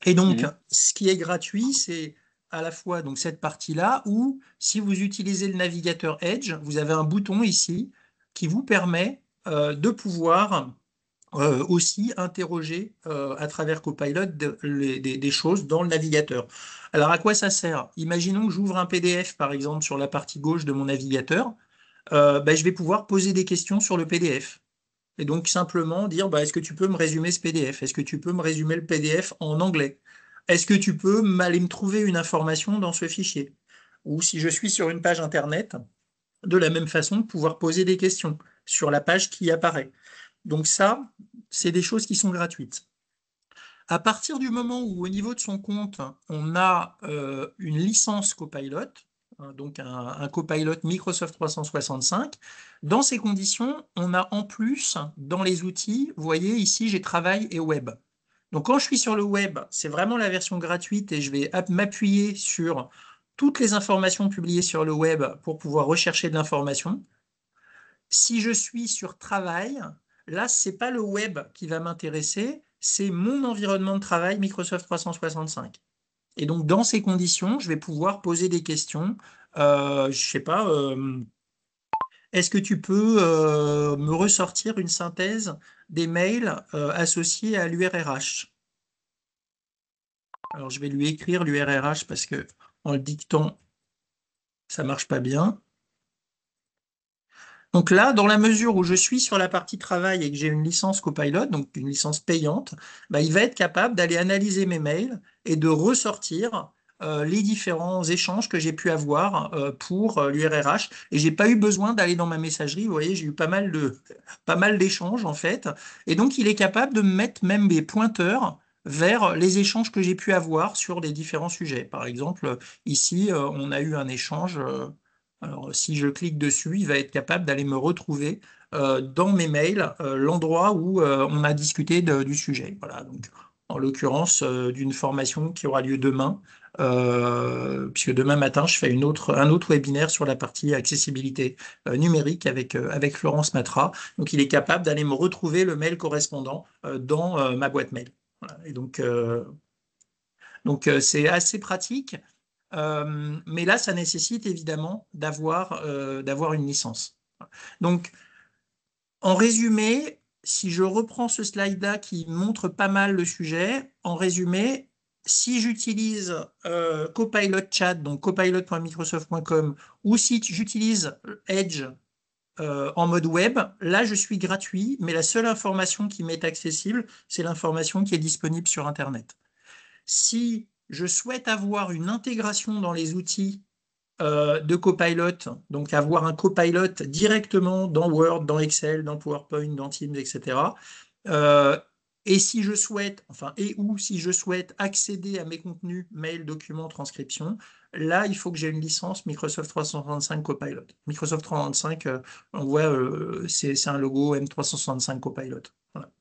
et donc, Mhm. ce qui est gratuit, c'est à la fois donc, cette partie-là, où si vous utilisez le navigateur Edge, vous avez un bouton ici qui vous permet de pouvoir aussi interroger à travers Copilot des choses dans le navigateur. Alors, à quoi ça sert? Imaginons que j'ouvre un PDF, par exemple, sur la partie gauche de mon navigateur. Ben, je vais pouvoir poser des questions sur le PDF. Et donc simplement dire, bah, est-ce que tu peux me résumer ce PDF? Est-ce que tu peux me résumer le PDF en anglais? Est-ce que tu peux aller me trouver une information dans ce fichier? Ou si je suis sur une page Internet, de la même façon, pouvoir poser des questions sur la page qui apparaît. Donc ça, c'est des choses qui sont gratuites. À partir du moment où, au niveau de son compte, on a une licence Copilot, hein, donc un Copilot Microsoft 365, dans ces conditions, on a en plus, dans les outils, vous voyez ici, j'ai Travail et Web. Donc quand je suis sur le web, c'est vraiment la version gratuite et je vais m'appuyer sur toutes les informations publiées sur le web pour pouvoir rechercher de l'information. Si je suis sur travail, là, ce n'est pas le web qui va m'intéresser, c'est mon environnement de travail Microsoft 365. Et donc, dans ces conditions, je vais pouvoir poser des questions. Je ne sais pas, est-ce que tu peux me ressortir une synthèse des mails associés à l'URRH? Alors, je vais lui écrire l'URRH parce que en le dictant, ça ne marche pas bien. Donc là, dans la mesure où je suis sur la partie travail et que j'ai une licence Copilot, donc une licence payante, bah, il va être capable d'aller analyser mes mails et de ressortir les différents échanges que j'ai pu avoir pour l'URRH. Et j'ai pas eu besoin d'aller dans ma messagerie. Vous voyez, j'ai eu pas mal d'échanges en fait. Et donc, il est capable de me mettre même des pointeurs vers les échanges que j'ai pu avoir sur les différents sujets. Par exemple, ici, on a eu un échange. Alors, si je clique dessus, il va être capable d'aller me retrouver dans mes mails l'endroit où on a discuté du sujet. Voilà, donc, en l'occurrence, d'une formation qui aura lieu demain, puisque demain matin, je fais un autre webinaire sur la partie accessibilité numérique avec Florence Matra. Donc, il est capable d'aller me retrouver le mail correspondant dans ma boîte mail. Voilà. Et donc c'est assez pratique. Mais là, ça nécessite évidemment d'avoir une licence. Donc, en résumé, si je reprends ce slide-là qui montre pas mal le sujet, en résumé, si j'utilise Copilot Chat, donc copilot.microsoft.com, ou si j'utilise Edge en mode web, là, je suis gratuit, mais la seule information qui m'est accessible, c'est l'information qui est disponible sur Internet. Si je souhaite avoir une intégration dans les outils de Copilot, donc avoir un Copilot directement dans Word, dans Excel, dans PowerPoint, dans Teams, etc. Et si je souhaite, enfin, et ou si je souhaite accéder à mes contenus, mail, documents, transcription, là, il faut que j'ai une licence Microsoft 365 Copilot. Microsoft 365, on voit, c'est un logo M365 Copilot. Voilà.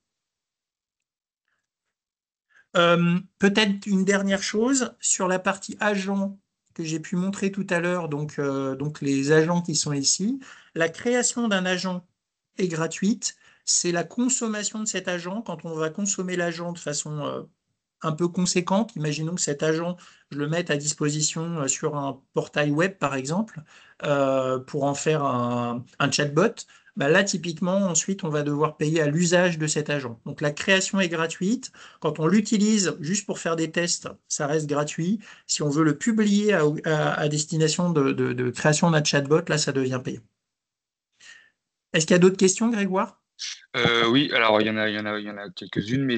Peut-être une dernière chose sur la partie agent que j'ai pu montrer tout à l'heure, donc les agents qui sont ici. La création d'un agent est gratuite. C'est la consommation de cet agent. Quand on va consommer l'agent de façon un peu conséquente, imaginons que cet agent, je le mette à disposition sur un portail web, par exemple, pour en faire un chatbot. Bah là, typiquement, ensuite, on va devoir payer à l'usage de cet agent. Donc, la création est gratuite. Quand on l'utilise juste pour faire des tests, ça reste gratuit. Si on veut le publier à destination de création d'un chatbot, là, ça devient payant. Est-ce qu'il y a d'autres questions, Grégoire? Oui, alors il y en a quelques-unes, mais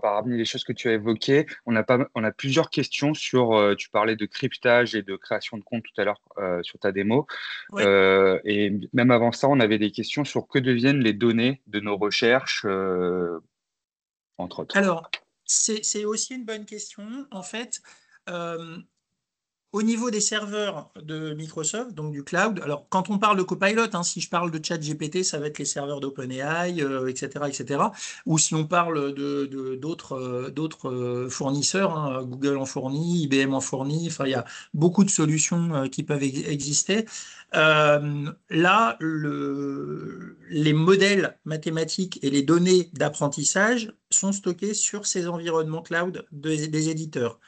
parmi les choses que tu as évoquées, on a plusieurs questions sur. Tu parlais de cryptage et de création de compte tout à l'heure sur ta démo. Oui. Et même avant ça, on avait des questions sur que deviennent les données de nos recherches, entre autres. Alors, c'est aussi une bonne question. En fait, euh, au niveau des serveurs de Microsoft, donc du cloud, alors quand on parle de Copilot, hein, si je parle de ChatGPT, ça va être les serveurs d'OpenAI, etc., etc. Ou si on parle d'autres fournisseurs, hein, Google en fournit, IBM en fournit, enfin il y a beaucoup de solutions qui peuvent exister. Là, les modèles mathématiques et les données d'apprentissage sont stockés sur ces environnements cloud des éditeurs.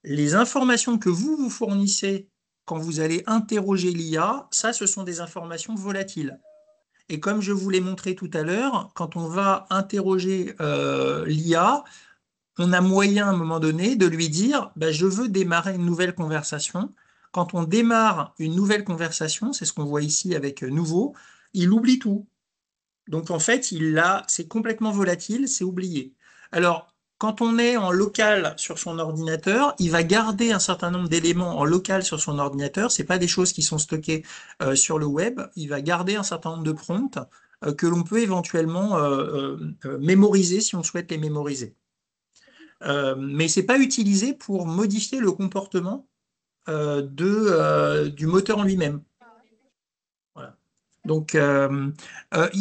Les informations que vous fournissez quand vous allez interroger l'IA, ça, ce sont des informations volatiles. Et comme je vous l'ai montré tout à l'heure, quand on va interroger l'IA, on a moyen à un moment donné de lui dire, bah, je veux démarrer une nouvelle conversation. Quand on démarre une nouvelle conversation, c'est ce qu'on voit ici avec nouveau, il oublie tout. Donc en fait, c'est complètement volatile, c'est oublié. Alors, quand on est en local sur son ordinateur, il va garder un certain nombre d'éléments en local sur son ordinateur. C'est pas des choses qui sont stockées sur le web. Il va garder un certain nombre de prompts que l'on peut éventuellement mémoriser si on souhaite les mémoriser. Mais c'est pas utilisé pour modifier le comportement du moteur en lui-même. Voilà. Donc,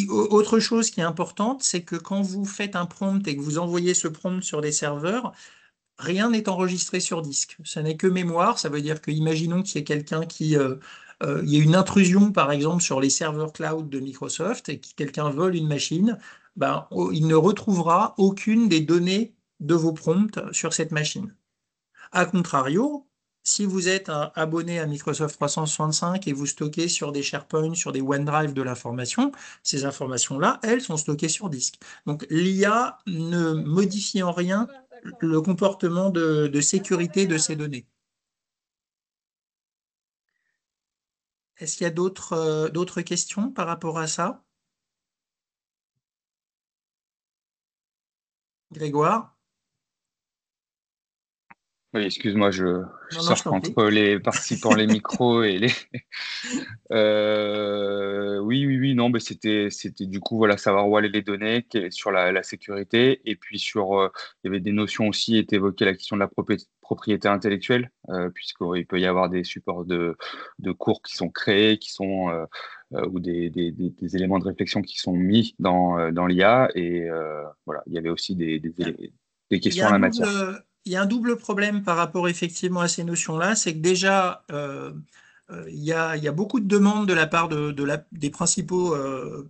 autre chose qui est importante, c'est que quand vous faites un prompt et que vous envoyez ce prompt sur des serveurs, rien n'est enregistré sur disque. Ça n'est que mémoire. Ça veut dire que, imaginons qu'il y ait quelqu'un il y ait une intrusion, par exemple, sur les serveurs cloud de Microsoft et que quelqu'un vole une machine, ben, il ne retrouvera aucune des données de vos prompts sur cette machine. A contrario, si vous êtes un abonné à Microsoft 365 et vous stockez sur des SharePoint, sur des OneDrive de l'information, ces informations-là, elles sont stockées sur disque. Donc l'IA ne modifie en rien le comportement de sécurité de ces données. Est-ce qu'il y a d'autres questions par rapport à ça? Grégoire? Oui, excuse-moi, je Non, non, je surfe t'en prie. entre les participants, les micros et les. Oui, oui, oui, non, mais c'était du coup, voilà, savoir où allaient les données, sur la sécurité, et puis il y avait des notions aussi, était évoquée la question de la propriété intellectuelle, puisqu'il peut y avoir des supports de cours qui sont créés, ou des éléments de réflexion qui sont mis dans l'IA, et voilà, il y avait aussi des Il y questions a en un la matière. il y a un double problème par rapport effectivement à ces notions-là, c'est que déjà, il y a beaucoup de demandes de la part des principaux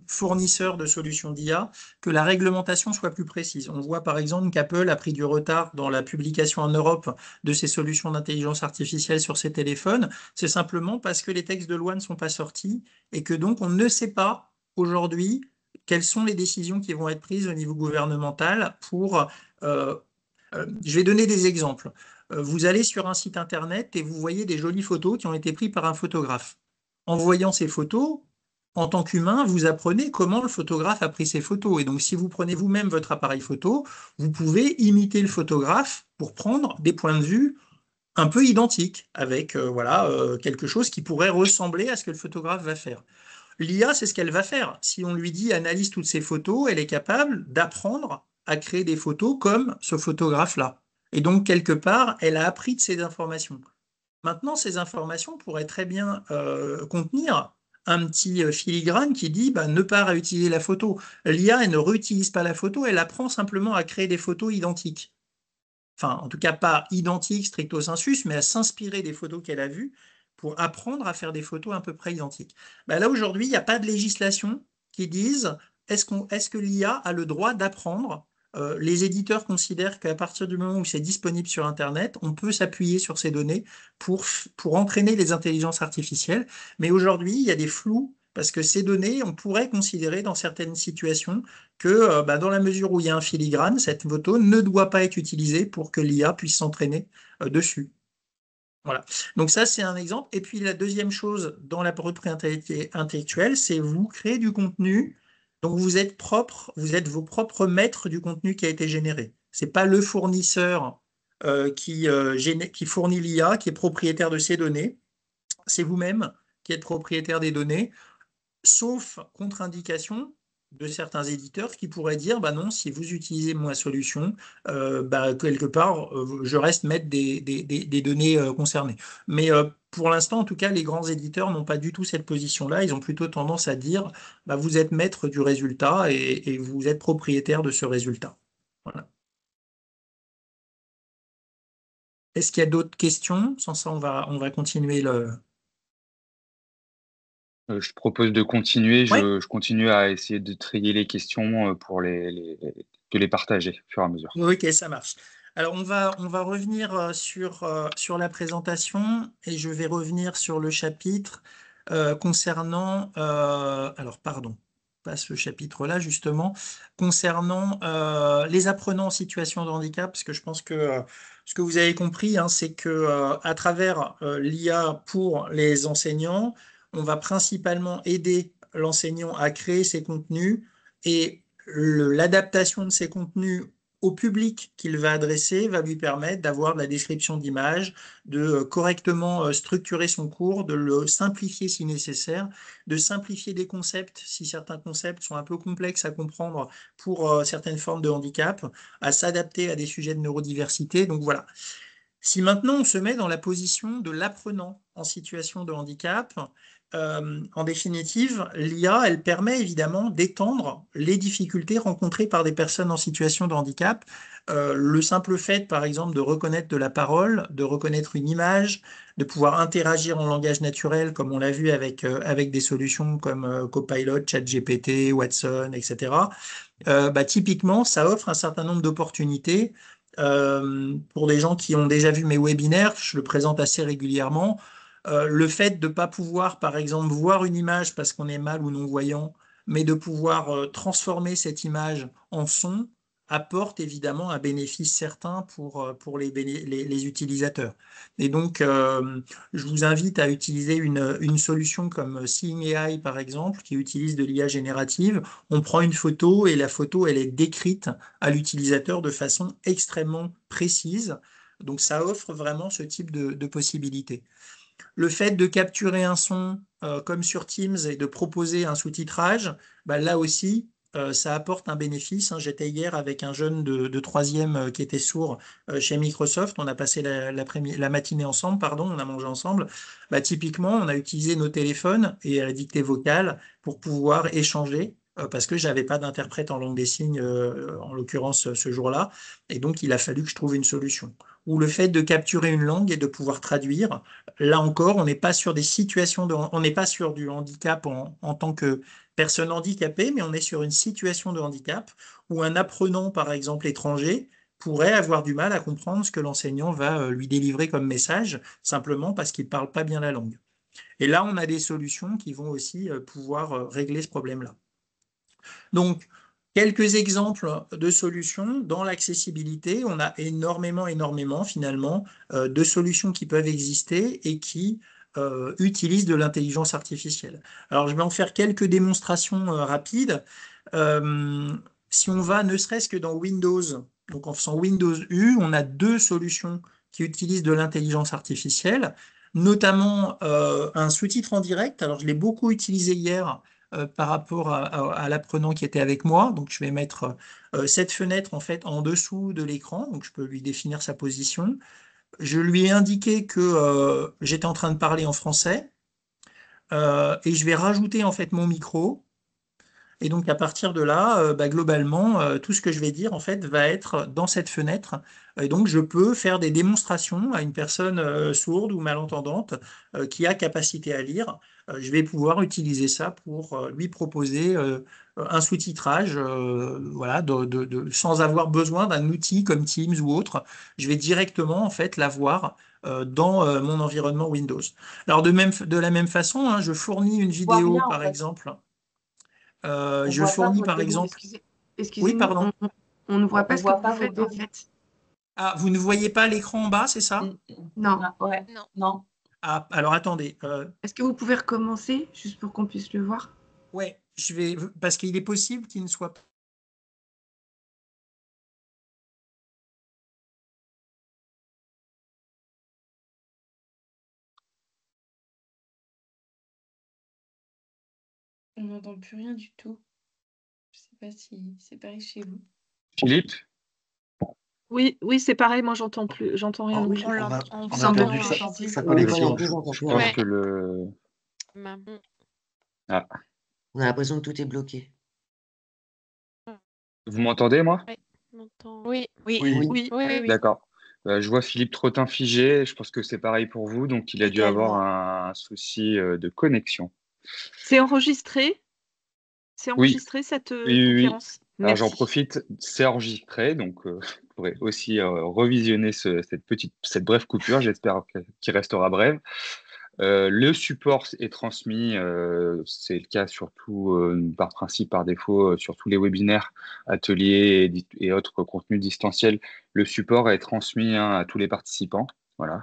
fournisseurs de solutions d'IA que la réglementation soit plus précise. On voit par exemple qu'Apple a pris du retard dans la publication en Europe de ses solutions d'intelligence artificielle sur ses téléphones. C'est simplement parce que les textes de loi ne sont pas sortis et que donc on ne sait pas aujourd'hui quelles sont les décisions qui vont être prises au niveau gouvernemental pour euh, je vais donner des exemples. Vous allez sur un site internet et vous voyez des jolies photos qui ont été prises par un photographe. En voyant ces photos, en tant qu'humain, vous apprenez comment le photographe a pris ces photos. Et donc, si vous prenez vous-même votre appareil photo, vous pouvez imiter le photographe pour prendre des points de vue un peu identiques, avec quelque chose qui pourrait ressembler à ce que le photographe va faire. L'IA, c'est ce qu'elle va faire. Si on lui dit analyse toutes ces photos, elle est capable d'apprendre à créer des photos comme ce photographe-là. Et donc, quelque part, elle a appris de ces informations. Maintenant, ces informations pourraient très bien contenir un petit filigrane qui dit bah, ne pas réutiliser la photo. L'IA, elle ne réutilise pas la photo, elle apprend simplement à créer des photos identiques. Enfin, en tout cas, pas identiques stricto sensus, mais à s'inspirer des photos qu'elle a vues pour apprendre à faire des photos à peu près identiques. Ben là, aujourd'hui, il n'y a pas de législation qui dise est-ce que l'IA a le droit d'apprendre. Les éditeurs considèrent qu'à partir du moment où c'est disponible sur Internet, on peut s'appuyer sur ces données pour entraîner les intelligences artificielles. Mais aujourd'hui, il y a des flous parce que ces données, on pourrait considérer dans certaines situations que dans la mesure où il y a un filigrane, cette photo ne doit pas être utilisée pour que l'IA puisse s'entraîner dessus. Voilà. Donc ça, c'est un exemple. Et puis la deuxième chose dans la propriété intellectuelle, c'est vous créez du contenu Donc vous êtes vos propres maîtres du contenu qui a été généré. Ce n'est pas le fournisseur qui fournit l'IA, qui est propriétaire de ces données. C'est vous-même qui êtes propriétaire des données, sauf contre-indication de certains éditeurs qui pourraient dire bah non, si vous utilisez ma solution, quelque part, je reste maître des données concernées. Mais pour l'instant, en tout cas, les grands éditeurs n'ont pas du tout cette position-là. Ils ont plutôt tendance à dire bah, vous êtes maître du résultat et vous êtes propriétaire de ce résultat. Voilà. Est-ce qu'il y a d'autres questions? Sans ça, on va continuer le. Je propose de continuer. Oui. Je continue à essayer de trier les questions pour de les partager au fur et à mesure. Ok, ça marche. Alors, on va revenir sur la présentation et je vais revenir sur le chapitre concernant, alors pardon, pas ce chapitre-là justement, concernant les apprenants en situation de handicap, parce que je pense que ce que vous avez compris, hein, c'est que à travers l'IA pour les enseignants, on va principalement aider l'enseignant à créer ses contenus et l'adaptation de ces contenus au public qu'il va adresser va lui permettre d'avoir de la description d'image, de correctement structurer son cours, de le simplifier si nécessaire, de simplifier des concepts si certains concepts sont un peu complexes à comprendre pour certaines formes de handicap, à s'adapter à des sujets de neurodiversité. Donc voilà. Si maintenant on se met dans la position de l'apprenant en situation de handicap, en définitive, l'IA, elle permet évidemment d'étendre les difficultés rencontrées par des personnes en situation de handicap. Le simple fait, par exemple, de reconnaître de la parole, de reconnaître une image, de pouvoir interagir en langage naturel, comme on l'a vu avec des solutions comme Copilot, ChatGPT, Watson, etc. Typiquement, ça offre un certain nombre d'opportunités pour des gens qui ont déjà vu mes webinaires. Je le présente assez régulièrement. Le fait de ne pas pouvoir, par exemple, voir une image parce qu'on est mal ou non-voyant, mais de pouvoir transformer cette image en son, apporte évidemment un bénéfice certain pour les utilisateurs. Et donc, je vous invite à utiliser une solution comme Seeing AI, par exemple, qui utilise de l'IA générative. On prend une photo et la photo, elle est décrite à l'utilisateur de façon extrêmement précise. Donc, ça offre vraiment ce type de possibilités. Le fait de capturer un son comme sur Teams et de proposer un sous-titrage, là aussi, ça apporte un bénéfice. J'étais hier avec un jeune de troisième qui était sourd chez Microsoft. On a passé la matinée ensemble, pardon, on a mangé ensemble. Typiquement, on a utilisé nos téléphones et la dictée vocale pour pouvoir échanger parce que j'avais pas d'interprète en langue des signes, en l'occurrence ce jour-là. Et donc, il a fallu que je trouve une solution. Ou le fait de capturer une langue et de pouvoir traduire. Là encore, on n'est pas sur des situations on n'est pas sur du handicap en tant que personne handicapée, mais on est sur une situation de handicap où un apprenant, par exemple étranger, pourrait avoir du mal à comprendre ce que l'enseignant va lui délivrer comme message, simplement parce qu'il ne parle pas bien la langue. Et là, on a des solutions qui vont aussi pouvoir régler ce problème-là. Donc, quelques exemples de solutions dans l'accessibilité. On a énormément finalement de solutions qui peuvent exister et qui utilisent de l'intelligence artificielle. Alors, je vais en faire quelques démonstrations rapides. Si on va ne serait-ce que dans Windows, donc en faisant Windows U, on a deux solutions qui utilisent de l'intelligence artificielle, notamment un sous-titre en direct. Alors, je l'ai beaucoup utilisé hier par rapport à l'apprenant qui était avec moi. Donc, je vais mettre cette fenêtre en fait en dessous de l'écran. Donc, je peux lui définir sa position. Je lui ai indiqué que j'étais en train de parler en français et je vais rajouter en fait mon micro. Et donc, à partir de là, globalement, tout ce que je vais dire, en fait, va être dans cette fenêtre. Et donc, je peux faire des démonstrations à une personne sourde ou malentendante qui a capacité à lire. Je vais pouvoir utiliser ça pour lui proposer un sous-titrage, voilà, sans avoir besoin d'un outil comme Teams ou autre. Je vais directement, en fait, l'avoir dans mon environnement Windows. Alors, de la même façon, hein, je fournis une vidéo, par exemple. Je fournis par exemple. Oui, Excusez-nous, pardon. on ne voit pas ce que vous faites en fait. Ah, vous ne voyez pas l'écran en bas, c'est ça? Non. Ouais. Non. Ah, alors attendez. Est-ce que vous pouvez recommencer juste pour qu'on puisse le voir? Ouais, parce qu'il est possible qu'il ne soit pas. On n'entend plus rien du tout. Je ne sais pas si c'est pareil chez vous. Philippe? Oui, c'est pareil, moi j'entends rien. On On l'entend. a perdu sa connexion. Je pense que le... Ah. On a l'impression que tout est bloqué. Vous m'entendez, moi? Oui. D'accord. Je vois Philippe Trottin figé. Je pense que c'est pareil pour vous. Donc, il a dû avoir un souci de connexion. C'est enregistré? C'est enregistré cette conférence? Oui. Alors, j'en profite. C'est enregistré. Donc, vous pourrez aussi revisionner cette brève coupure. J'espère qu'il restera brève. Le support est transmis, c'est le cas surtout par principe, par défaut, sur tous les webinaires, ateliers et autres contenus distanciels. Le support est transmis à tous les participants. Voilà.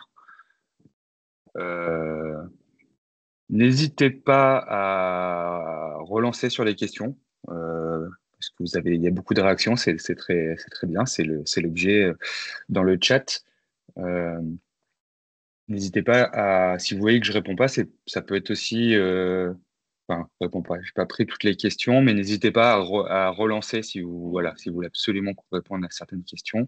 N'hésitez pas à relancer sur les questions, parce que il y a beaucoup de réactions, c'est très bien, c'est l'objet dans le chat. N'hésitez pas si vous voyez que je réponds pas, ça peut être aussi, enfin, je réponds pas, j'ai pas pris toutes les questions, mais n'hésitez pas à relancer si vous voulez absolument qu'on réponde à certaines questions.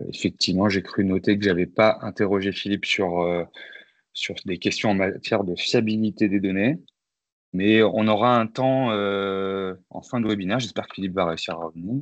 Effectivement, j'ai cru noter que j'avais pas interrogé Philippe sur des questions en matière de fiabilité des données, mais on aura un temps en fin de webinaire. J'espère que Philippe va réussir à revenir.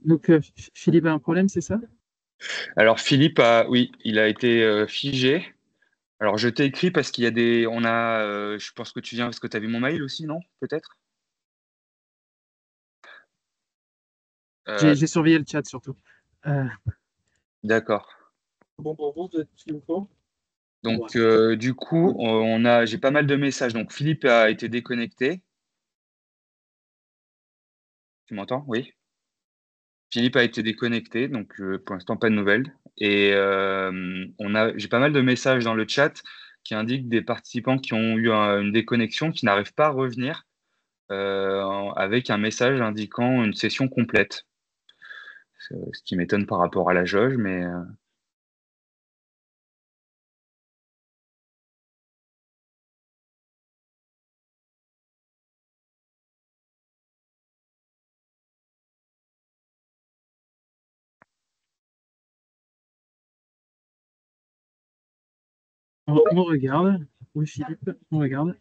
Donc, Philippe a un problème, c'est ça? Alors, Philippe il a été figé. Alors, je t'ai écrit parce qu'il y a je pense que tu viens parce que tu as vu mon mail aussi, non? Peut-être? J'ai surveillé le chat surtout. D'accord. Bon, pour vous, vous êtes Philippe. Donc, du coup, j'ai pas mal de messages. Donc, Philippe a été déconnecté. Tu m'entends? Oui. Philippe a été déconnecté, donc pour l'instant, pas de nouvelles. Et j'ai pas mal de messages dans le chat qui indiquent des participants qui ont eu une déconnexion, qui n'arrivent pas à revenir avec un message indiquant une session complète. Ce qui m'étonne par rapport à la jauge, mais... On regarde. Oui, Philippe, on regarde.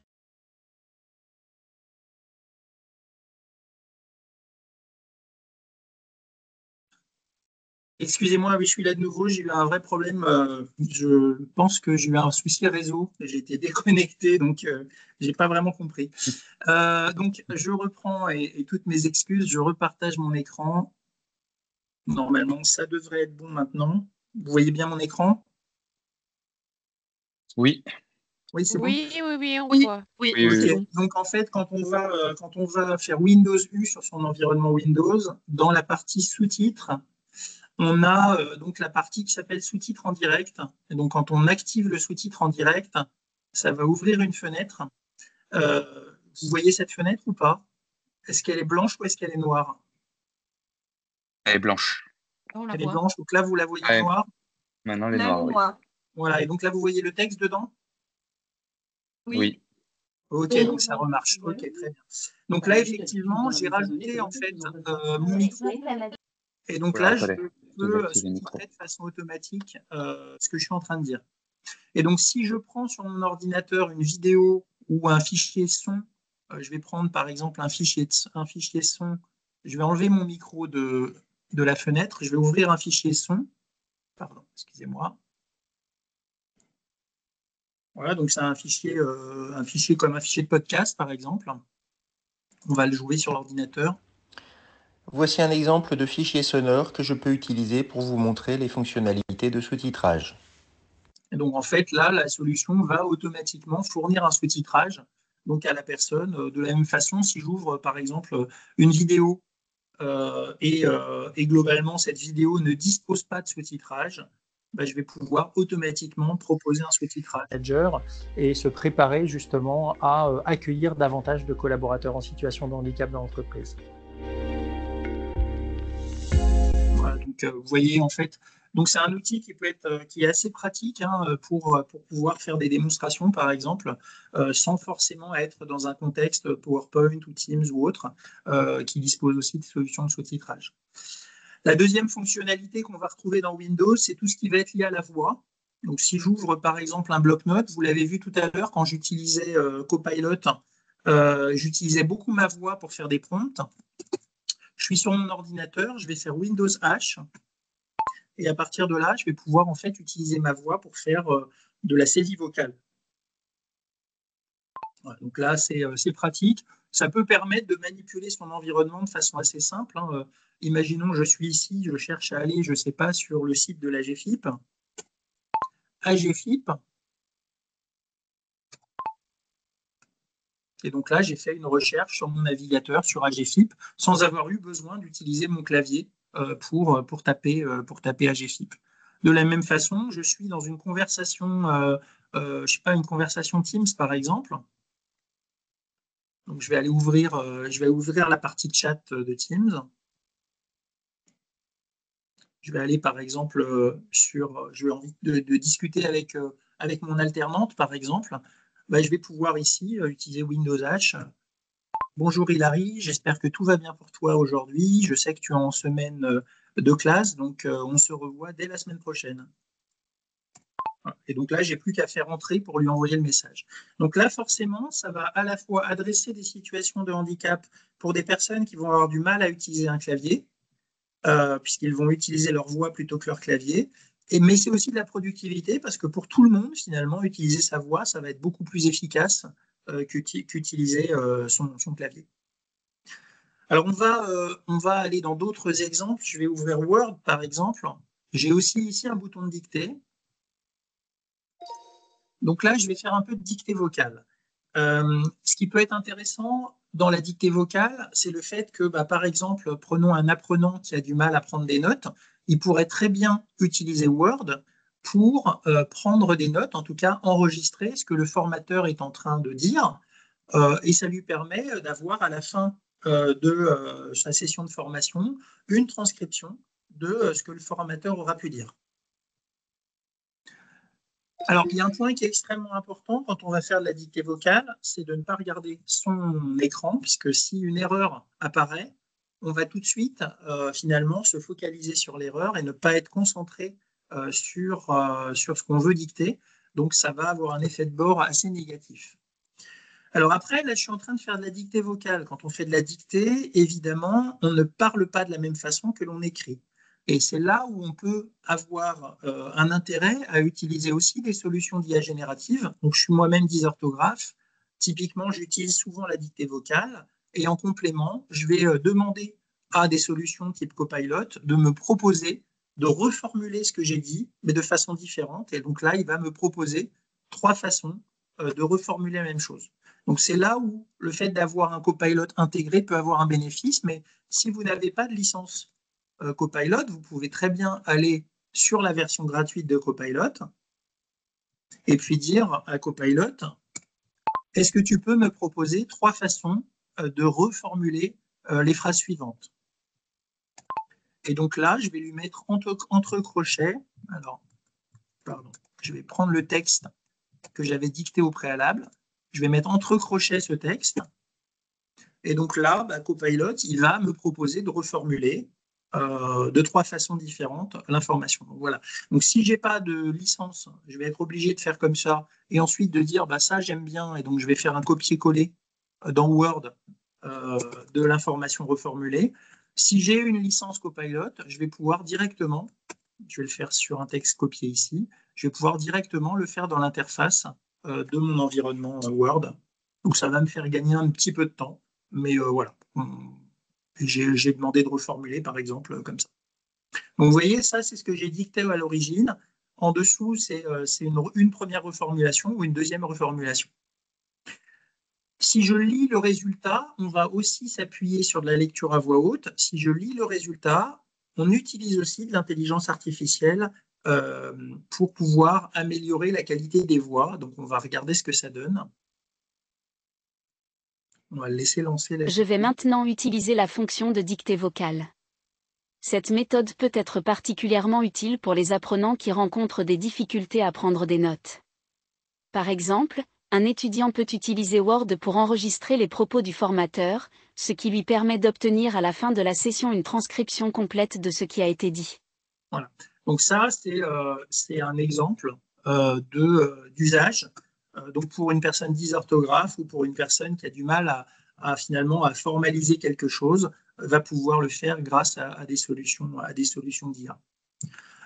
Excusez-moi, oui, je suis là de nouveau. J'ai eu un vrai problème. Je pense que j'ai eu un souci réseau. J'ai été déconnecté, donc j'ai pas vraiment compris. Donc, je reprends et toutes mes excuses. Je repartage mon écran. Normalement, ça devrait être bon maintenant. Vous voyez bien mon écran? Oui. Oui, c'est bon. Oui, on voit. Oui, Ok. bon. Donc en fait, quand on va faire Windows U sur son environnement Windows, dans la partie sous-titres, on a donc la partie qui s'appelle sous-titres en direct. Et donc quand on active le sous-titre en direct, ça va ouvrir une fenêtre. Vous voyez cette fenêtre ou pas? Est-ce qu'elle est blanche ou est-ce qu'elle est noire? Elle est blanche. Elle est blanche, donc là vous la voyez Ouais. noire. Maintenant, elle est noire, oui. Voilà, et donc là vous voyez le texte dedans? Oui. Ok, donc ça remarche. Ok, très bien. Donc là, effectivement, j'ai rajouté en fait mon micro. Et donc là, je peux sous-titrer de façon automatique ce que je suis en train de dire. Et donc, si je prends sur mon ordinateur une vidéo ou un fichier son, je vais prendre par exemple un fichier son, je vais enlever mon micro de de la fenêtre. Je vais ouvrir un fichier son. Pardon, excusez-moi. Voilà, donc c'est un fichier comme un fichier de podcast, par exemple. On va le jouer sur l'ordinateur. Voici un exemple de fichier sonore que je peux utiliser pour vous montrer les fonctionnalités de sous-titrage. Et donc, en fait, là, la solution va automatiquement fournir un sous-titrage donc à la personne. De la même façon, si j'ouvre, par exemple, une vidéo et globalement, cette vidéo ne dispose pas de sous-titrage, je vais pouvoir automatiquement proposer un sous-titrage et se préparer justement à accueillir davantage de collaborateurs en situation de handicap dans l'entreprise. Voilà, donc vous voyez en fait, donc c'est un outil qui est assez pratique pour pouvoir faire des démonstrations par exemple, sans forcément être dans un contexte PowerPoint ou Teams ou autre, qui dispose aussi de solutions de sous-titrage. La deuxième fonctionnalité qu'on va retrouver dans Windows, c'est tout ce qui va être lié à la voix. Donc si j'ouvre par exemple un bloc-notes, vous l'avez vu tout à l'heure quand j'utilisais Copilot, j'utilisais beaucoup ma voix pour faire des prompts. Je suis sur mon ordinateur, je vais faire Windows H, et à partir de là, je vais pouvoir en fait utiliser ma voix pour faire de la saisie vocale. Voilà, donc là, c'est pratique. Ça peut permettre de manipuler son environnement de façon assez simple. Imaginons, je suis ici, je cherche à aller, je ne sais pas, sur le site de l'AGFIP. AGFIP. Et donc là, j'ai fait une recherche sur mon navigateur sur AGFIP sans avoir eu besoin d'utiliser mon clavier pour taper AGFIP. De la même façon, je suis dans une conversation, je sais pas, une conversation Teams par exemple. Donc je vais aller ouvrir la partie chat de Teams. Je vais aller par exemple j'ai envie de discuter avec mon alternante par exemple. Je vais pouvoir ici utiliser Windows H. Bonjour Hilary, j'espère que tout va bien pour toi aujourd'hui. Je sais que tu es en semaine de classe, donc on se revoit dès la semaine prochaine. Et donc là, j'ai plus qu'à faire entrer pour lui envoyer le message. Donc là, forcément, ça va à la fois adresser des situations de handicap pour des personnes qui vont avoir du mal à utiliser un clavier, puisqu'ils vont utiliser leur voix plutôt que leur clavier. Mais c'est aussi de la productivité, parce que pour tout le monde, finalement, utiliser sa voix, ça va être beaucoup plus efficace qu'utiliser son clavier. Alors, on va aller dans d'autres exemples. Je vais ouvrir Word, par exemple. J'ai aussi ici un bouton de dictée. Donc là, je vais faire un peu de dictée vocale. Ce qui peut être intéressant dans la dictée vocale, c'est le fait que, par exemple, prenons un apprenant qui a du mal à prendre des notes, il pourrait très bien utiliser Word pour prendre des notes, en tout cas enregistrer ce que le formateur est en train de dire, et ça lui permet d'avoir à la fin de sa session de formation une transcription de ce que le formateur aura pu dire. Alors, il y a un point qui est extrêmement important quand on va faire de la dictée vocale, c'est de ne pas regarder son écran, puisque si une erreur apparaît, on va tout de suite finalement se focaliser sur l'erreur et ne pas être concentré sur ce qu'on veut dicter. Donc, ça va avoir un effet de bord assez négatif. Alors après, là, je suis en train de faire de la dictée vocale. Quand on fait de la dictée, évidemment, on ne parle pas de la même façon que l'on écrit. Et c'est là où on peut avoir un intérêt à utiliser aussi des solutions d'IA générative. Donc, je suis moi-même dysorthographe. Typiquement, j'utilise souvent la dictée vocale. Et en complément, je vais demander à des solutions type Copilot de me proposer de reformuler ce que j'ai dit, mais de façon différente. Et donc là, il va me proposer 3 façons de reformuler la même chose. Donc, c'est là où le fait d'avoir un Copilot intégré peut avoir un bénéfice. Mais si vous n'avez pas de licence Copilot, vous pouvez très bien aller sur la version gratuite de Copilot et puis dire à Copilot, est-ce que tu peux me proposer 3 façons de reformuler les phrases suivantes? Et donc là, je vais lui mettre entre crochets, alors, pardon, je vais prendre le texte que j'avais dicté au préalable, je vais mettre entre crochets ce texte, et donc là, Copilot, il va me proposer de reformuler de 3 façons différentes l'information. Donc voilà. Donc si je n'ai pas de licence, je vais être obligé de faire comme ça et ensuite de dire ça j'aime bien et donc je vais faire un copier-coller dans Word de l'information reformulée. Si j'ai une licence Copilot, je vais pouvoir directement, je vais le faire sur un texte copié ici, je vais pouvoir directement le faire dans l'interface de mon environnement Word. Donc ça va me faire gagner un petit peu de temps, mais voilà. J'ai demandé de reformuler, par exemple, comme ça. Donc vous voyez, ça c'est ce que j'ai dicté à l'origine. En dessous, c'est une première reformulation ou une deuxième reformulation. Si je lis le résultat, on va aussi s'appuyer sur de la lecture à voix haute. Si je lis le résultat, on utilise aussi de l'intelligence artificielle pour pouvoir améliorer la qualité des voix. Donc, on va regarder ce que ça donne. On va le laisser lancer. Je vais maintenant utiliser la fonction de dictée vocale. Cette méthode peut être particulièrement utile pour les apprenants qui rencontrent des difficultés à prendre des notes. Par exemple, un étudiant peut utiliser Word pour enregistrer les propos du formateur, ce qui lui permet d'obtenir à la fin de la session une transcription complète de ce qui a été dit. Voilà. Donc ça, c'est un exemple d'usage. Donc pour une personne dysorthographe ou pour une personne qui a du mal finalement à formaliser quelque chose, va pouvoir le faire grâce à des solutions d'IA.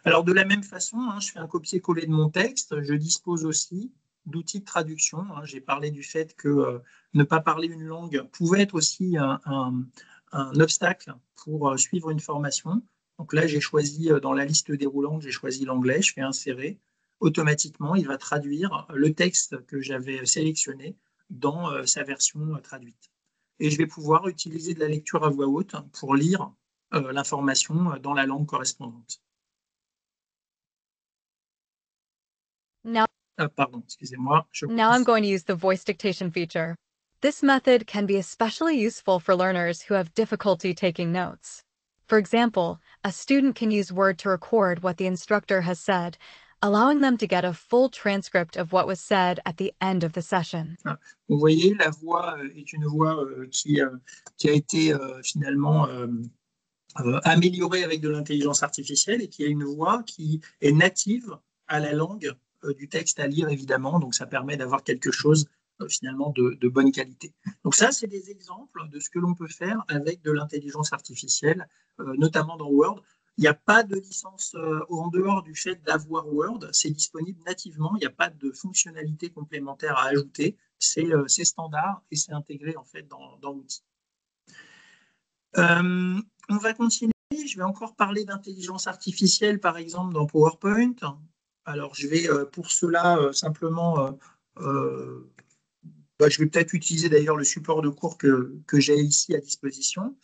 Alors de la même façon, je fais un copier-coller de mon texte, je dispose aussi d'outils de traduction. J'ai parlé du fait que ne pas parler une langue pouvait être aussi un obstacle pour suivre une formation. Donc là, j'ai choisi dans la liste déroulante, j'ai choisi l'anglais, je fais insérer. Automatiquement, il va traduire le texte que j'avais sélectionné dans sa version traduite. Et je vais pouvoir utiliser de la lecture à voix haute pour lire l'information dans la langue correspondante. Pardon, excusez-moi. Now I'm going to use the voice dictation feature. This method can be especially useful for learners who have difficulty taking notes. For example, a student can use Word to record what the instructor has said, allowing them to get a full transcript of what was said at the end of the session. Vous voyez, la voix est une voix qui a été finalement améliorée avec de l'intelligence artificielle et qui a une voix qui est native à la langue du texte à lire, évidemment. Donc, ça permet d'avoir quelque chose finalement de bonne qualité. Donc ça, c'est des exemples de ce que l'on peut faire avec de l'intelligence artificielle, notamment dans Word. Il n'y a pas de licence en dehors du fait d'avoir Word, c'est disponible nativement, il n'y a pas de fonctionnalité complémentaire à ajouter, c'est standard et c'est intégré en fait dans l'outil. On va continuer, je vais encore parler d'intelligence artificielle par exemple dans PowerPoint. Alors je vais pour cela simplement, je vais peut-être utiliser d'ailleurs le support de cours que j'ai ici à disposition.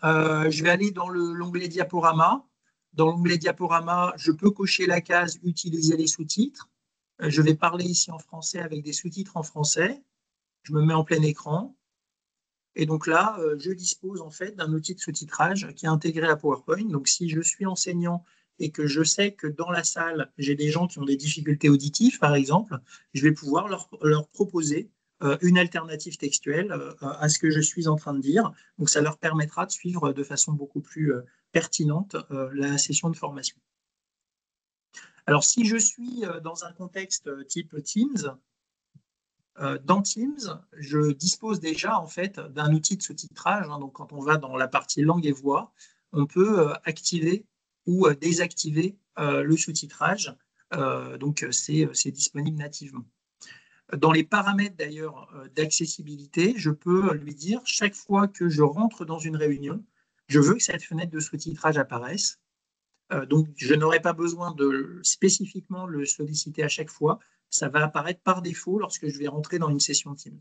Je vais aller dans l'onglet diaporama. Dans l'onglet diaporama, je peux cocher la case « Utiliser les sous-titres ». Je vais parler ici en français avec des sous-titres en français. Je me mets en plein écran. Et donc là, je dispose en fait d'un outil de sous-titrage qui est intégré à PowerPoint. Donc si je suis enseignant et que je sais que dans la salle, j'ai des gens qui ont des difficultés auditives, par exemple, je vais pouvoir leur proposer une alternative textuelle à ce que je suis en train de dire. Donc, ça leur permettra de suivre de façon beaucoup plus pertinente la session de formation. Alors, si je suis dans un contexte type Teams, dans Teams, je dispose déjà en fait d'un outil de sous-titrage. Donc, quand on va dans la partie langue et voix, on peut activer ou désactiver le sous-titrage. Donc, c'est disponible nativement. Dans les paramètres d'ailleurs d'accessibilité, je peux lui dire chaque fois que je rentre dans une réunion, je veux que cette fenêtre de sous-titrage apparaisse. Donc, je n'aurai pas besoin de spécifiquement le solliciter à chaque fois. Ça va apparaître par défaut lorsque je vais rentrer dans une session Teams.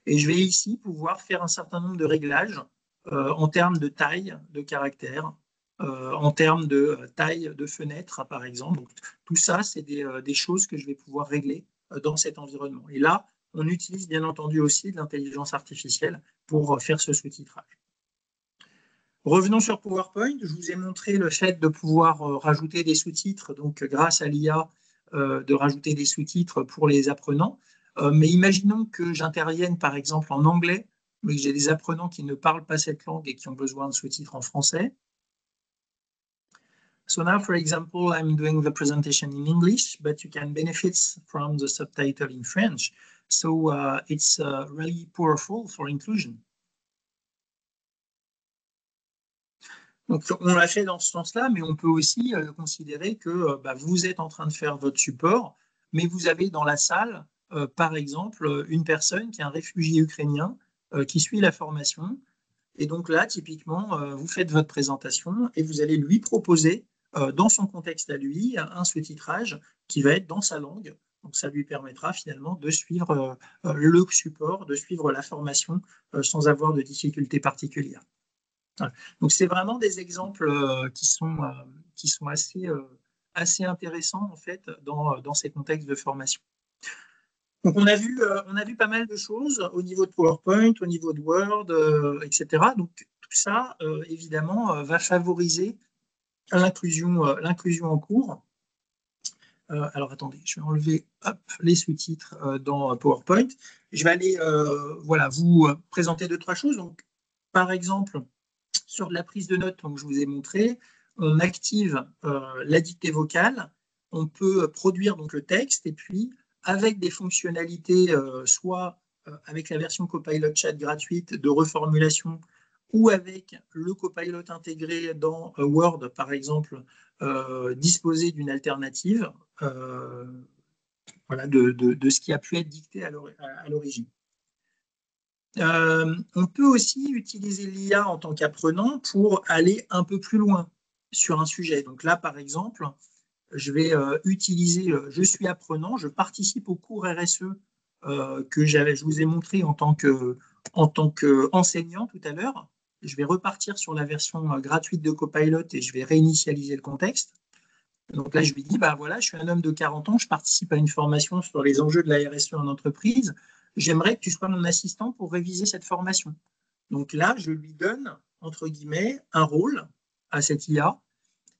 Et je vais ici pouvoir faire un certain nombre de réglages en termes de taille de caractères, en termes de taille de fenêtre, par exemple. Donc, tout ça, c'est des choses que je vais pouvoir régler dans cet environnement. Et là, on utilise bien entendu aussi de l'intelligence artificielle pour faire ce sous-titrage. Revenons sur PowerPoint. Je vous ai montré le fait de pouvoir rajouter des sous-titres, donc grâce à l'IA, de rajouter des sous-titres pour les apprenants. Mais imaginons que j'intervienne par exemple en anglais, mais que j'ai des apprenants qui ne parlent pas cette langue et qui ont besoin de sous-titres en français. So now, for example, I'm doing the presentation in English, but you can benefit from the subtitle in French. So it's really powerful for inclusion. Donc, on l'a fait dans ce sens-là, mais on peut aussi considérer que vous êtes en train de faire votre support, mais vous avez dans la salle, par exemple, une personne qui est un réfugié ukrainien qui suit la formation. Et donc là, typiquement, vous faites votre présentation et vous allez lui proposer, dans son contexte à lui, un sous-titrage qui va être dans sa langue. Donc ça lui permettra finalement de suivre le support, de suivre la formation sans avoir de difficultés particulières. Voilà. Donc c'est vraiment des exemples qui sont assez intéressants en fait dans ces contextes de formation. Donc on a vu pas mal de choses au niveau de PowerPoint, au niveau de Word, etc. Donc tout ça évidemment va favoriser l'inclusion en cours. Alors attendez, je vais enlever les sous-titres dans PowerPoint. Je vais aller vous présenter 2-3 choses. Donc par exemple, sur de la prise de notes, comme je vous ai montré, on active la dictée vocale, on peut produire donc le texte et puis avec des fonctionnalités, soit avec la version Copilot Chat gratuite de reformulation ou avec le Copilot intégré dans Word, par exemple, disposer d'une alternative de ce qui a pu être dicté à l'origine. On peut aussi utiliser l'IA en tant qu'apprenant pour aller un peu plus loin sur un sujet. Donc là, par exemple, je vais utiliser je suis apprenant, je participe au cours RSE que je vous ai montré en tant qu'enseignant tout à l'heure. Je vais repartir sur la version gratuite de Copilot et je vais réinitialiser le contexte. Donc là, je lui dis, je suis un homme de 40 ans, je participe à une formation sur les enjeux de la RSE en entreprise. J'aimerais que tu sois mon assistant pour réviser cette formation. Donc là, je lui donne, entre guillemets, un rôle à cette IA.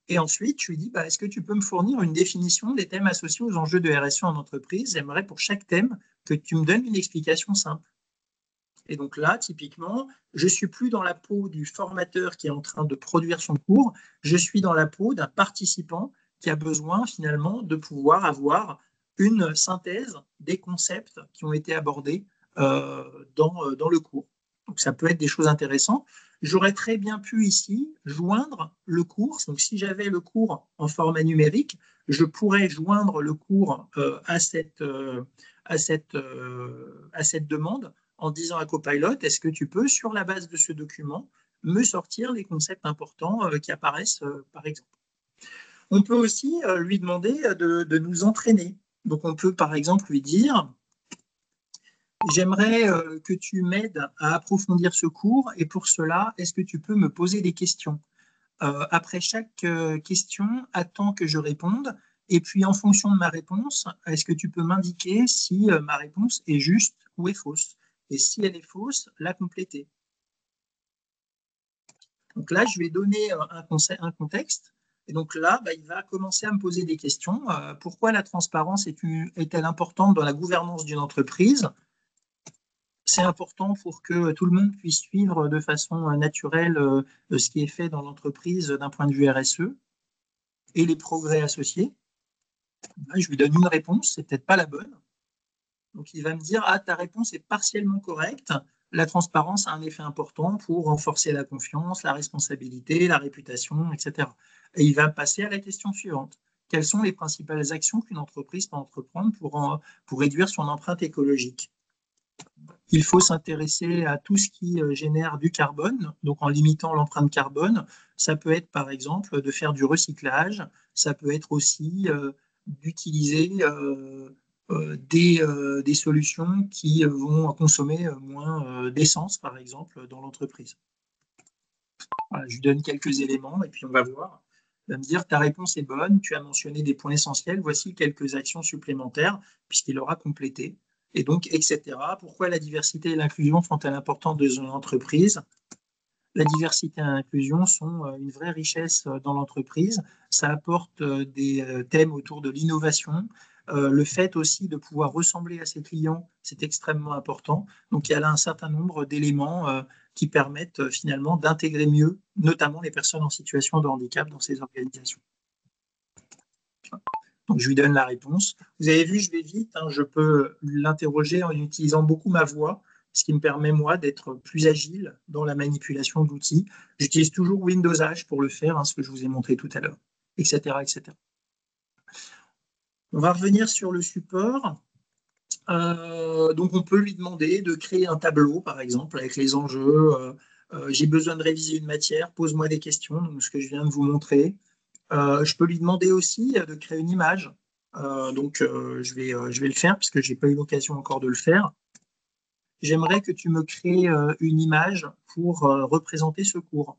Et ensuite, je lui dis, est-ce que tu peux me fournir une définition des thèmes associés aux enjeux de RSE en entreprise? J'aimerais pour chaque thème que tu me donnes une explication simple. Et donc là, typiquement, je ne suis plus dans la peau du formateur qui est en train de produire son cours, je suis dans la peau d'un participant qui a besoin finalement de pouvoir avoir une synthèse des concepts qui ont été abordés dans le cours. Donc ça peut être des choses intéressantes. J'aurais très bien pu ici joindre le cours. Donc si j'avais le cours en format numérique, je pourrais joindre le cours à cette demande en disant à Copilot, est-ce que tu peux, sur la base de ce document, me sortir les concepts importants qui apparaissent, par exemple. On peut aussi lui demander de nous entraîner. Donc on peut par exemple lui dire, j'aimerais que tu m'aides à approfondir ce cours et pour cela, est-ce que tu peux me poser des questions? Après chaque question, attends que je réponde et puis en fonction de ma réponse, est-ce que tu peux m'indiquer si ma réponse est juste ou est fausse? Et si elle est fausse, la compléter. Donc là, je vais donner un contexte. Et donc là, il va commencer à me poser des questions. Pourquoi la transparence est-elle importante dans la gouvernance d'une entreprise? C'est important pour que tout le monde puisse suivre de façon naturelle ce qui est fait dans l'entreprise d'un point de vue RSE et les progrès associés. Là, je lui donne une réponse, c'est peut-être pas la bonne. Donc il va me dire, ta réponse est partiellement correcte. La transparence a un effet important pour renforcer la confiance, la responsabilité, la réputation, etc. Et il va passer à la question suivante. Quelles sont les principales actions qu'une entreprise peut entreprendre pour réduire son empreinte écologique? Il faut s'intéresser à tout ce qui génère du carbone, donc en limitant l'empreinte carbone. Ça peut être par exemple de faire du recyclage, ça peut être aussi d'utiliser des solutions qui vont consommer moins d'essence, par exemple, dans l'entreprise. Voilà, je lui donne quelques éléments et puis on va voir. Il va me dire, ta réponse est bonne, tu as mentionné des points essentiels, voici quelques actions supplémentaires, puisqu'il aura complété. Et donc, etc. Pourquoi la diversité et l'inclusion sont-elles importantes dans une entreprise? La diversité et l'inclusion sont une vraie richesse dans l'entreprise. Ça apporte des thèmes autour de l'innovation. Le fait aussi de pouvoir ressembler à ses clients, c'est extrêmement important. Donc, il y a là un certain nombre d'éléments qui permettent finalement d'intégrer mieux, notamment les personnes en situation de handicap dans ces organisations. Donc, je lui donne la réponse. Vous avez vu, je vais vite. Je peux l'interroger en utilisant beaucoup ma voix. ce qui me permet, moi, d'être plus agile dans la manipulation d'outils. J'utilise toujours Windowsage pour le faire, ce que je vous ai montré tout à l'heure, etc., etc. On va revenir sur le support. Donc, on peut lui demander de créer un tableau, par exemple, avec les enjeux. J'ai besoin de réviser une matière, pose-moi des questions, donc ce que je viens de vous montrer. Je peux lui demander aussi de créer une image. Je vais le faire parce que je n'ai pas eu l'occasion encore de le faire. J'aimerais que tu me crées une image pour représenter ce cours.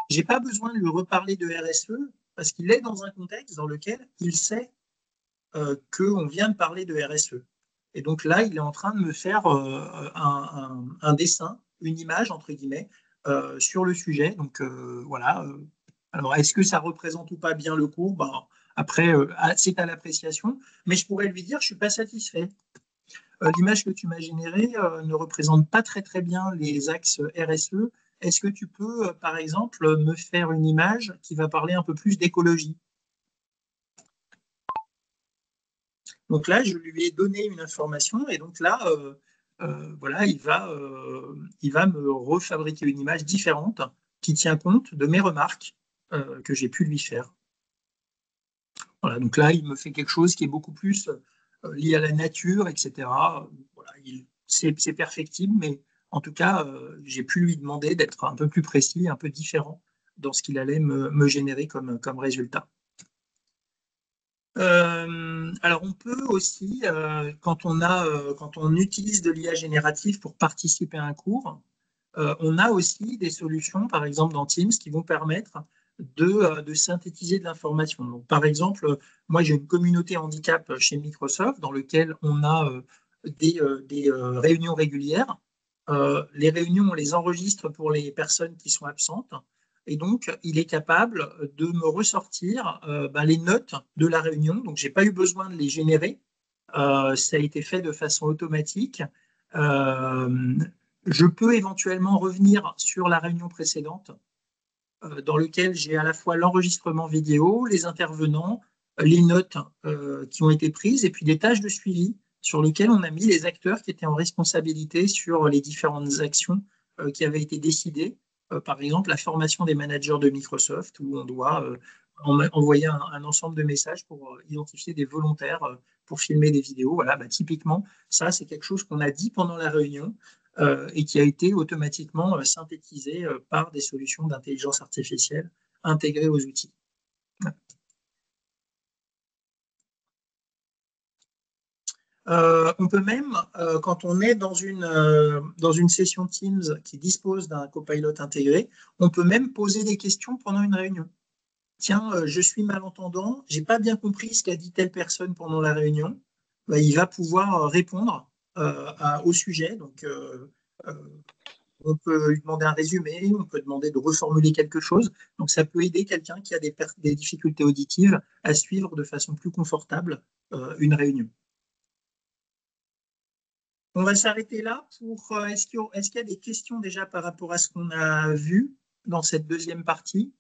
Je n'ai pas besoin de lui reparler de RSE parce qu'il est dans un contexte dans lequel il sait qu'on vient de parler de RSE. Et donc là, il est en train de me faire un dessin, une image, entre guillemets, sur le sujet. Donc voilà. Alors, est-ce que ça représente ou pas bien le cours? Après, c'est à l'appréciation. Mais je pourrais lui dire, je ne suis pas satisfait. L'image que tu m'as générée ne représente pas très, très bien les axes RSE. Est-ce que tu peux, par exemple, me faire une image qui va parler un peu plus d'écologie? Donc là, je lui ai donné une information et donc là, voilà, il va me refabriquer une image différente qui tient compte de mes remarques que j'ai pu lui faire. Voilà, donc là, il me fait quelque chose qui est beaucoup plus lié à la nature, etc. Voilà, c'est perfectible, mais en tout cas, j'ai pu lui demander d'être un peu plus précis, un peu différent dans ce qu'il allait me générer comme résultat. Alors, on peut aussi, quand on utilise de l'IA générative pour participer à un cours, on a aussi des solutions, par exemple dans Teams, qui vont permettre de synthétiser de l'information. Donc, par exemple, moi, j'ai une communauté handicap chez Microsoft dans laquelle on a des réunions régulières. Les réunions, on les enregistre pour les personnes qui sont absentes. Et donc, il est capable de me ressortir les notes de la réunion. Donc, je n'ai pas eu besoin de les générer. Ça a été fait de façon automatique. Je peux éventuellement revenir sur la réunion précédente dans laquelle j'ai à la fois l'enregistrement vidéo, les intervenants, les notes qui ont été prises et puis des tâches de suivi sur lesquelles on a mis les acteurs qui étaient en responsabilité sur les différentes actions qui avaient été décidées. Par exemple, la formation des managers de Microsoft, où on doit envoyer un ensemble de messages pour identifier des volontaires pour filmer des vidéos. Voilà, typiquement, ça, c'est quelque chose qu'on a dit pendant la réunion et qui a été automatiquement synthétisé par des solutions d'intelligence artificielle intégrées aux outils. On peut même, quand on est dans une session Teams qui dispose d'un copilot intégré, on peut même poser des questions pendant une réunion. Tiens, je suis malentendant, je n'ai pas bien compris ce qu'a dit telle personne pendant la réunion. Il va pouvoir répondre au sujet. Donc, on peut lui demander un résumé, on peut demander de reformuler quelque chose. Donc, ça peut aider quelqu'un qui a des difficultés auditives à suivre de façon plus confortable une réunion. On va s'arrêter là pour. Est-ce qu'il y a des questions déjà par rapport à ce qu'on a vu dans cette deuxième partie?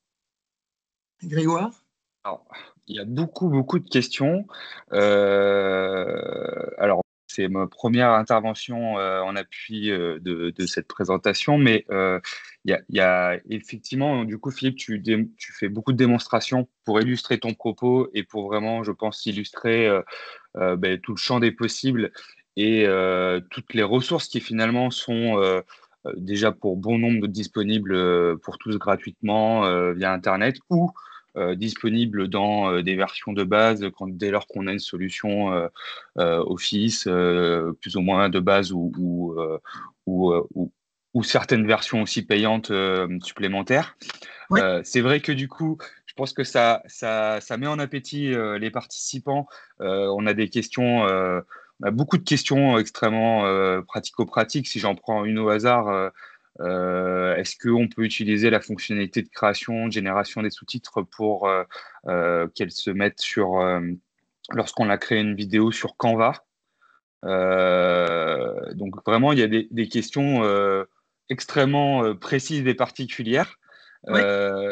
Grégoire? Alors, il y a beaucoup de questions. Alors, c'est ma première intervention en appui de cette présentation, mais il y a effectivement, du coup, Philippe, tu fais beaucoup de démonstrations pour illustrer ton propos et pour vraiment, je pense, illustrer tout le champ des possibles et toutes les ressources qui finalement sont déjà pour bon nombre disponibles pour tous gratuitement via Internet ou disponibles dans des versions de base dès lors qu'on a une solution Office plus ou moins de base ou certaines versions aussi payantes supplémentaires. Oui. C'est vrai que du coup, je pense que ça met en appétit les participants. On a des questions, on a beaucoup de questions extrêmement pratico-pratiques. Si j'en prends une au hasard, est-ce qu'on peut utiliser la fonctionnalité de création, de génération des sous-titres pour qu'elle se mette sur, lorsqu'on a créé une vidéo sur Canva? Donc vraiment, il y a des questions extrêmement précises et particulières. Oui.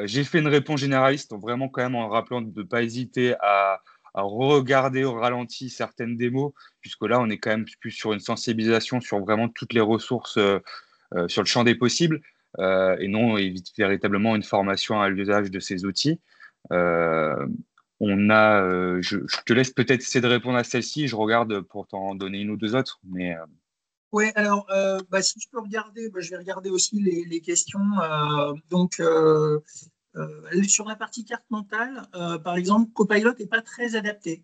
J'ai fait une réponse généraliste, vraiment quand même en rappelant de ne pas hésiter à regarder au ralenti certaines démos, puisque là, on est quand même plus sur une sensibilisation sur vraiment toutes les ressources sur le champ des possibles, et non véritablement une formation à l'usage de ces outils. Je te laisse peut-être essayer de répondre à celle-ci, je regarde pour t'en donner une ou deux autres, mais... Oui, alors si je peux regarder, je vais regarder aussi les questions. Sur la partie carte mentale, par exemple, Copilot n'est pas très adapté.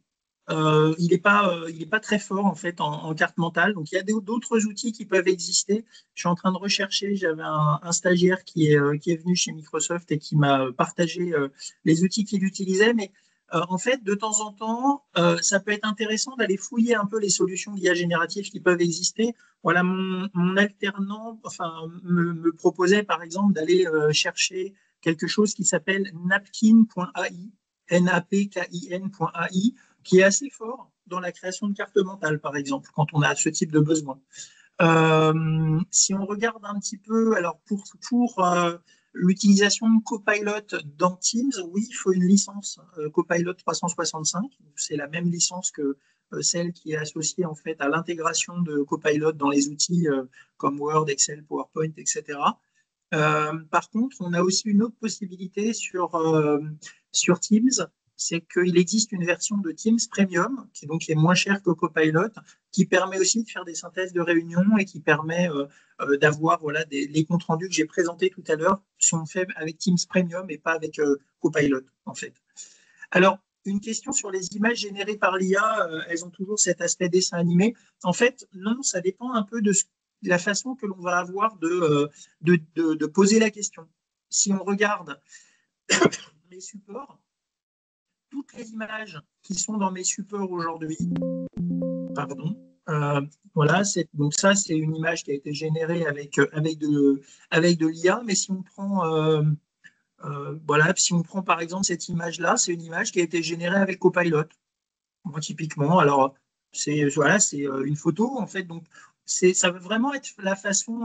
Il n'est pas très fort en fait en carte mentale. Donc il y a d'autres outils qui peuvent exister. Je suis en train de rechercher. J'avais un stagiaire qui est venu chez Microsoft et qui m'a partagé les outils qu'il utilisait. Mais en fait, de temps en temps, ça peut être intéressant d'aller fouiller un peu les solutions d'IA générative qui peuvent exister. Voilà, mon alternant me proposait par exemple d'aller chercher quelque chose qui s'appelle napkin.ai, napkin.ai, qui est assez fort dans la création de cartes mentales, par exemple, quand on a ce type de besoin. Si on regarde un petit peu, alors pour l'utilisation de Copilot dans Teams, oui, il faut une licence Copilot 365. C'est la même licence que celle qui est associée en fait à l'intégration de Copilot dans les outils comme Word, Excel, PowerPoint, etc. Par contre, on a aussi une autre possibilité sur Teams, c'est qu'il existe une version de Teams Premium, qui est moins chère que Copilot, qui permet aussi de faire des synthèses de réunions et qui permet d'avoir les comptes rendus que j'ai présentés tout à l'heure sont faits avec Teams Premium et pas avec Copilot, en fait. Alors, une question sur les images générées par l'IA, elles ont toujours cet aspect dessin animé. En fait, non, ça dépend un peu de la façon que l'on va avoir de poser la question. Si on regarde mes supports, toutes les images qui sont dans mes supports aujourd'hui, voilà, donc ça c'est une image qui a été générée avec de l'IA, mais si on prend si on prend par exemple cette image-là, c'est une image qui a été générée avec Copilot. Bon, typiquement, alors c'est une photo en fait, donc ça va vraiment être la façon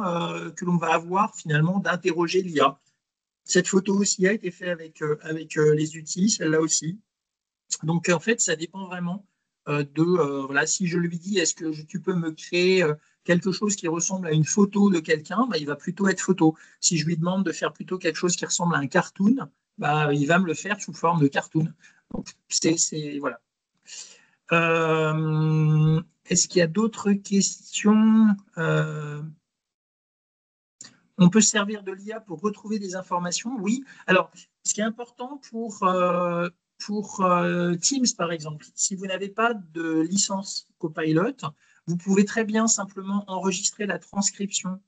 que l'on va avoir finalement d'interroger l'IA. Cette photo aussi a été faite avec les outils, celle-là aussi. Donc en fait, ça dépend vraiment si je lui dis est-ce que tu peux me créer quelque chose qui ressemble à une photo de quelqu'un, il va plutôt être photo. Si je lui demande de faire plutôt quelque chose qui ressemble à un cartoon, il va me le faire sous forme de cartoon. Donc voilà. Est-ce qu'il y a d'autres questions? On peut se servir de l'IA pour retrouver des informations? Oui. Alors, ce qui est important pour Teams, par exemple, si vous n'avez pas de licence Copilot, vous pouvez très bien simplement enregistrer la transcription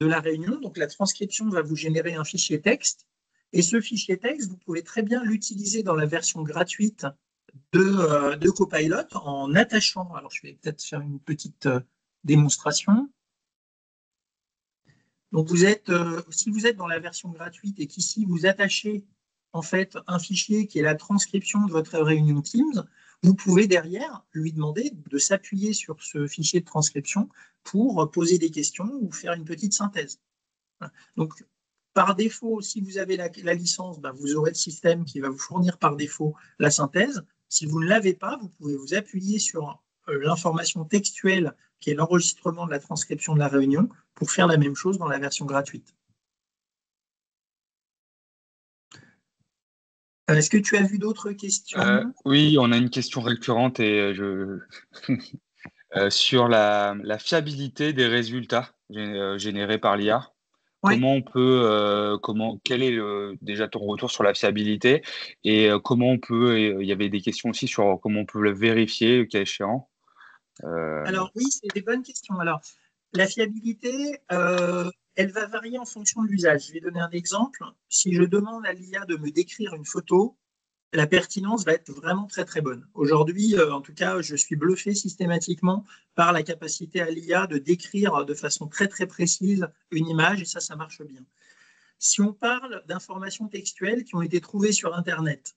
de la réunion. Donc, la transcription va vous générer un fichier texte. Et ce fichier texte, vous pouvez très bien l'utiliser dans la version gratuite de Copilot en attachant. Alors, je vais peut-être faire une petite démonstration. Donc, si vous êtes dans la version gratuite et qu'ici, vous attachez en fait un fichier qui est la transcription de votre réunion Teams, vous pouvez derrière lui demander de s'appuyer sur ce fichier de transcription pour poser des questions ou faire une petite synthèse. Donc, par défaut, si vous avez la licence, vous aurez le système qui va vous fournir par défaut la synthèse. Si vous ne l'avez pas, vous pouvez vous appuyer sur l'information textuelle qui est l'enregistrement de la transcription de la réunion pour faire la même chose dans la version gratuite. Est-ce que tu as vu d'autres questions? Oui, on a une question récurrente et sur la fiabilité des résultats générés par l'IA. Oui. Comment on peut, quel est déjà ton retour sur la fiabilité et comment on peut, il y avait des questions aussi sur comment on peut le vérifier, le cas échéant. Alors oui, c'est des bonnes questions. Alors, la fiabilité, elle va varier en fonction de l'usage. Je vais donner un exemple. Si je demande à l'IA de me décrire une photo, la pertinence va être vraiment très très bonne. Aujourd'hui, en tout cas, je suis bluffé systématiquement par la capacité à l'IA de décrire de façon très très précise une image et ça marche bien. Si on parle d'informations textuelles qui ont été trouvées sur Internet,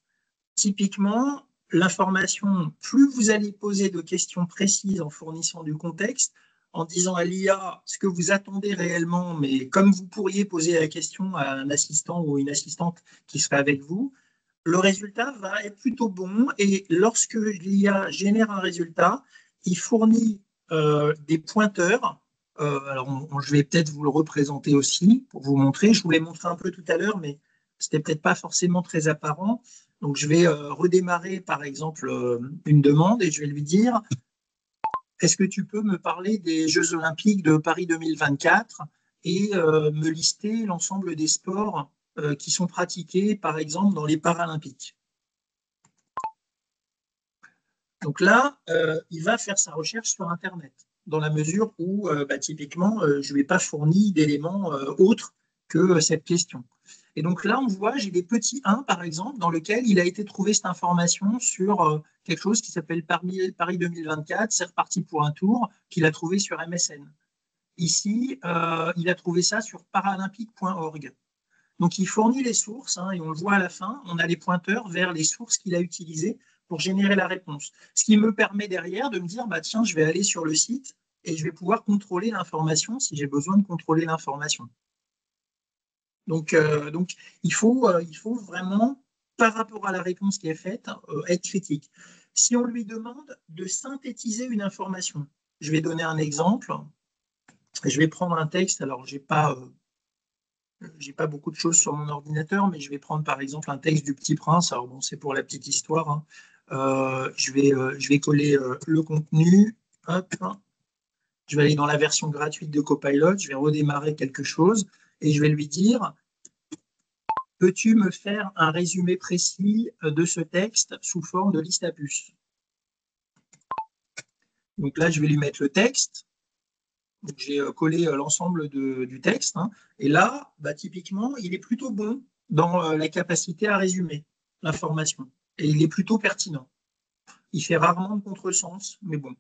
typiquement, l'information, plus vous allez poser de questions précises en fournissant du contexte, en disant à l'IA ce que vous attendez réellement, mais comme vous pourriez poser la question à un assistant ou une assistante qui serait avec vous, le résultat va être plutôt bon. Et lorsque l'IA génère un résultat, il fournit des pointeurs. Alors, je vais peut-être vous le représenter aussi pour vous montrer. Je vous l'ai montré un peu tout à l'heure, mais c'était peut-être pas forcément très apparent. Donc, je vais redémarrer, par exemple, une demande et je vais lui dire « Est-ce que tu peux me parler des Jeux Olympiques de Paris 2024 et me lister l'ensemble des sports qui sont pratiqués, par exemple, dans les Paralympiques ?» Donc là, il va faire sa recherche sur Internet, dans la mesure où, typiquement, je ne lui ai pas fourni d'éléments autres que cette question. Et donc là, on voit, j'ai des petits 1, par exemple, dans lequel il a été trouvé cette information sur quelque chose qui s'appelle Paris 2024, c'est reparti pour un tour, qu'il a trouvé sur MSN. Ici, il a trouvé ça sur paralympique.org. Donc, il fournit les sources, et on le voit à la fin, on a les pointeurs vers les sources qu'il a utilisées pour générer la réponse. Ce qui me permet derrière de me dire, tiens, je vais aller sur le site et je vais pouvoir contrôler l'information si j'ai besoin de contrôler l'information. Donc, il faut vraiment, par rapport à la réponse qui est faite, être critique. Si on lui demande de synthétiser une information, je vais donner un exemple. Je vais prendre un texte, alors j'ai pas beaucoup de choses sur mon ordinateur, mais je vais prendre par exemple un texte du Petit Prince. Alors bon, c'est pour la petite histoire. Je vais coller le contenu. Hop. Je vais aller dans la version gratuite de Copilot. Je vais redémarrer quelque chose et je vais lui dire « Peux-tu me faire un résumé précis de ce texte sous forme de liste à puces ?» Donc là, je vais lui mettre le texte. J'ai collé l'ensemble du texte. Et là, typiquement, il est plutôt bon dans la capacité à résumer l'information. Et il est plutôt pertinent. Il fait rarement de contresens, mais bon.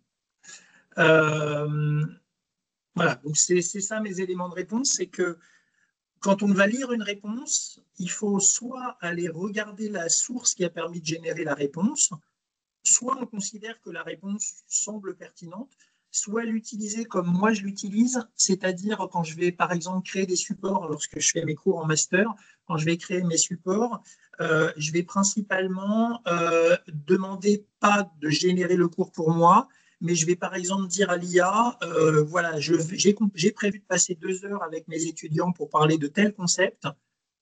Voilà, donc c'est ça mes éléments de réponse, c'est que quand on va lire une réponse, il faut soit aller regarder la source qui a permis de générer la réponse, soit on considère que la réponse semble pertinente, soit l'utiliser comme moi je l'utilise, c'est-à-dire quand je vais par exemple créer des supports lorsque je fais mes cours en master, quand je vais créer mes supports, je vais principalement demander pas de générer le cours pour moi, mais je vais par exemple dire à l'IA, voilà, j'ai prévu de passer 2 heures avec mes étudiants pour parler de tel concept,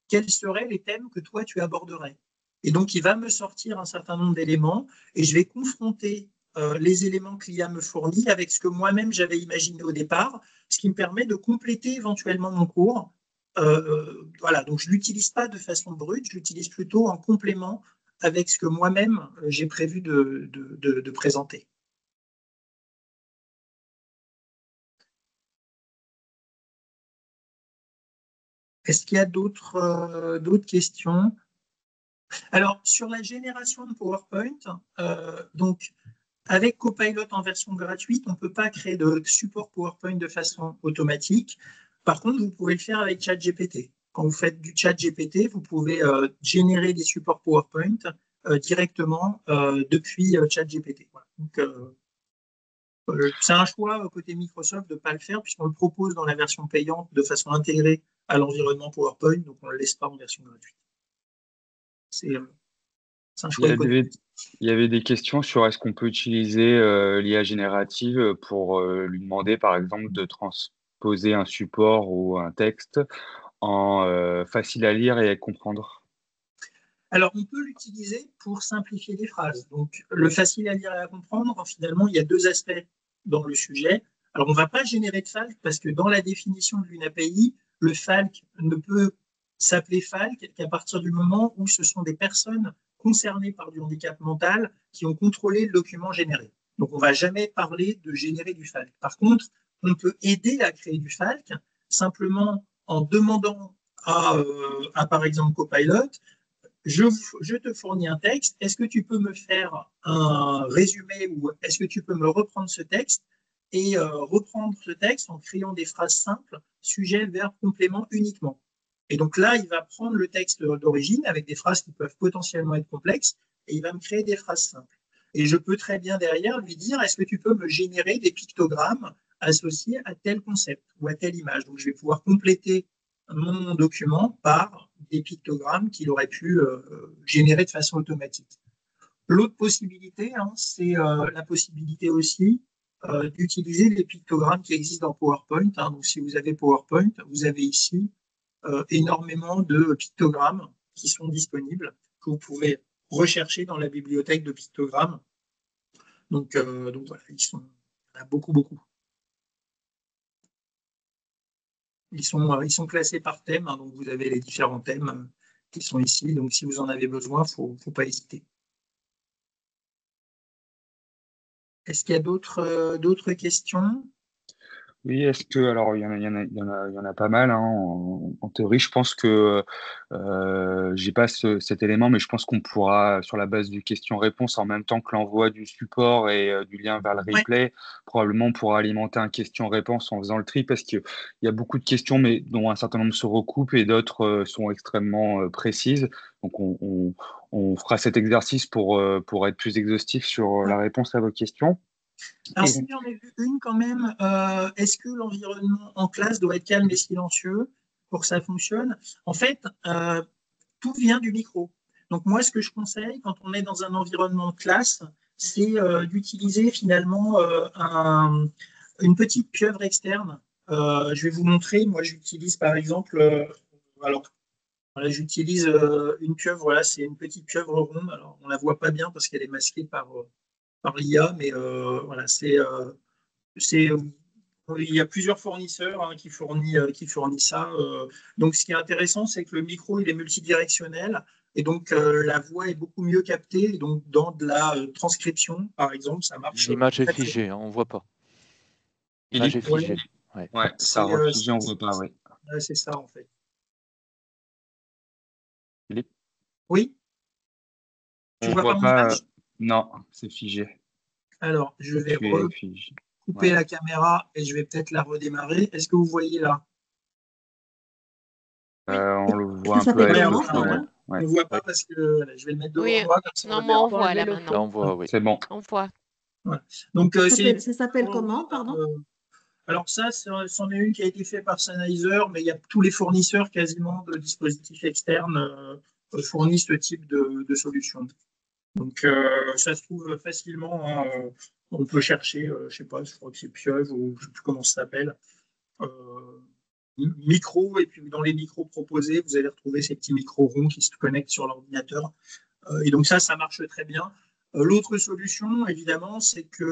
quels seraient les thèmes que toi tu aborderais? Et donc il va me sortir un certain nombre d'éléments et je vais confronter les éléments que l'IA me fournit avec ce que moi-même j'avais imaginé au départ, ce qui me permet de compléter éventuellement mon cours. Voilà, donc je ne l'utilise pas de façon brute, je l'utilise plutôt en complément avec ce que moi-même j'ai prévu de présenter. Est-ce qu'il y a d'autres questions? Alors, sur la génération de PowerPoint, donc, avec Copilot en version gratuite, on ne peut pas créer de support PowerPoint de façon automatique. Par contre, vous pouvez le faire avec ChatGPT. Quand vous faites du ChatGPT, vous pouvez générer des supports PowerPoint directement depuis ChatGPT. Voilà. Donc, c'est un choix côté Microsoft de ne pas le faire puisqu'on le propose dans la version payante de façon intégrée à l'environnement PowerPoint, donc on ne le laisse pas en version gratuite. C'est un choix économique. Il y avait des questions sur est-ce qu'on peut utiliser l'IA générative pour lui demander, par exemple, de transposer un support ou un texte en facile à lire et à comprendre. Alors, on peut l'utiliser pour simplifier les phrases. Donc, le facile à lire et à comprendre, finalement, il y a 2 aspects dans le sujet. Alors, on ne va pas générer de FALC parce que dans la définition d'une API, le FALC ne peut s'appeler FALC qu'à partir du moment où ce sont des personnes concernées par du handicap mental qui ont contrôlé le document généré. Donc, on ne va jamais parler de générer du FALC. Par contre, on peut aider à créer du FALC simplement en demandant à par exemple, Copilot, je te fournis un texte, est-ce que tu peux me faire un résumé ou est-ce que tu peux me reprendre ce texte et reprendre ce texte en créant des phrases simples, sujet, verbe, complément uniquement. Et donc là, il va prendre le texte d'origine avec des phrases qui peuvent potentiellement être complexes et il va me créer des phrases simples. Et je peux très bien derrière lui dire, est-ce que tu peux me générer des pictogrammes associés à tel concept ou à telle image? Donc je vais pouvoir compléter mon document par des pictogrammes qu'il aurait pu générer de façon automatique. L'autre possibilité, hein, c'est la possibilité aussi d'utiliser les pictogrammes qui existent dans PowerPoint. Hein. Donc, si vous avez PowerPoint, vous avez ici énormément de pictogrammes qui sont disponibles, que vous pouvez rechercher dans la bibliothèque de pictogrammes. Donc voilà, il y en a beaucoup, beaucoup. Ils sont classés par thème, hein, donc vous avez les différents thèmes qui sont ici. Donc si vous en avez besoin, il ne faut pas hésiter. Est-ce qu'il y a d'autres questions? Oui, alors il y en a pas mal, hein. En théorie, je pense que j'ai pas cet élément, mais je pense qu'on pourra, sur la base du question-réponse, en même temps que l'envoi du support et du lien vers le replay, probablement on pourra alimenter un question-réponse en faisant le tri, parce qu'il y a beaucoup de questions, mais dont un certain nombre se recoupent et d'autres sont extrêmement précises. Donc on fera cet exercice pour être plus exhaustif sur la réponse à vos questions. Alors, si j'en ai vu une quand même, est-ce que l'environnement en classe doit être calme et silencieux pour que ça fonctionne? En fait, tout vient du micro. Donc, moi, ce que je conseille quand on est dans un environnement de classe, c'est d'utiliser finalement une petite pieuvre externe. Je vais vous montrer. Moi, j'utilise par exemple, alors, voilà, j'utilise une pieuvre. Voilà, c'est une petite pieuvre ronde. Alors, on la voit pas bien parce qu'elle est masquée par l'IA, mais voilà, il y a plusieurs fournisseurs hein, qui fournissent ça. Donc, ce qui est intéressant, c'est que le micro, il est multidirectionnel et donc la voix est beaucoup mieux captée. Et donc, dans de la transcription, par exemple, ça marche. L'image est figée, hein, on ne voit pas. L'image est figée. Ouais, ça refigé, on ne voit pas, oui. C'est ça, en fait. Philippe? Oui? Tu vois pas. Non, c'est figé. Alors, je vais couper la caméra et je vais peut-être la redémarrer. Est-ce que vous voyez là? On le voit un peu à l'écran. On ne voit pas parce que je vais le mettre devant moi. Comme ça, non, mais on voit là maintenant. Là, on voit, oui. C'est bon. On voit. Ouais. Donc, ça s'appelle comment, pardon? Alors ça, c'en est une qui a été faite par Sennheiser, mais il y a tous les fournisseurs quasiment de dispositifs externes fournissent ce type de solution. Donc ça se trouve facilement. Hein, on peut chercher, je ne sais pas, je crois que c'est Pieuvre ou je ne sais plus comment ça s'appelle. Micro, et puis dans les micros proposés, vous allez retrouver ces petits micros ronds qui se connectent sur l'ordinateur. Et donc ça marche très bien. L'autre solution, évidemment, c'est que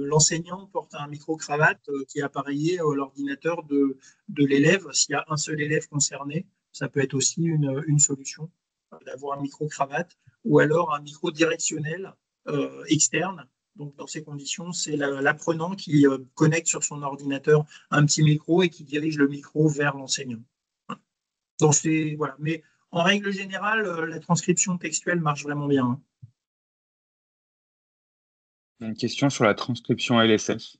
l'enseignant porte un micro-cravate qui est appareillé à l'ordinateur de l'élève. S'il y a un seul élève concerné, ça peut être aussi une solution d'avoir un micro-cravate ou alors un micro directionnel externe. Donc, dans ces conditions, c'est l'apprenant qui connecte sur son ordinateur un petit micro et qui dirige le micro vers l'enseignant. Donc, voilà. Mais en règle générale, la transcription textuelle marche vraiment bien. Hein. Une question sur la transcription LSF.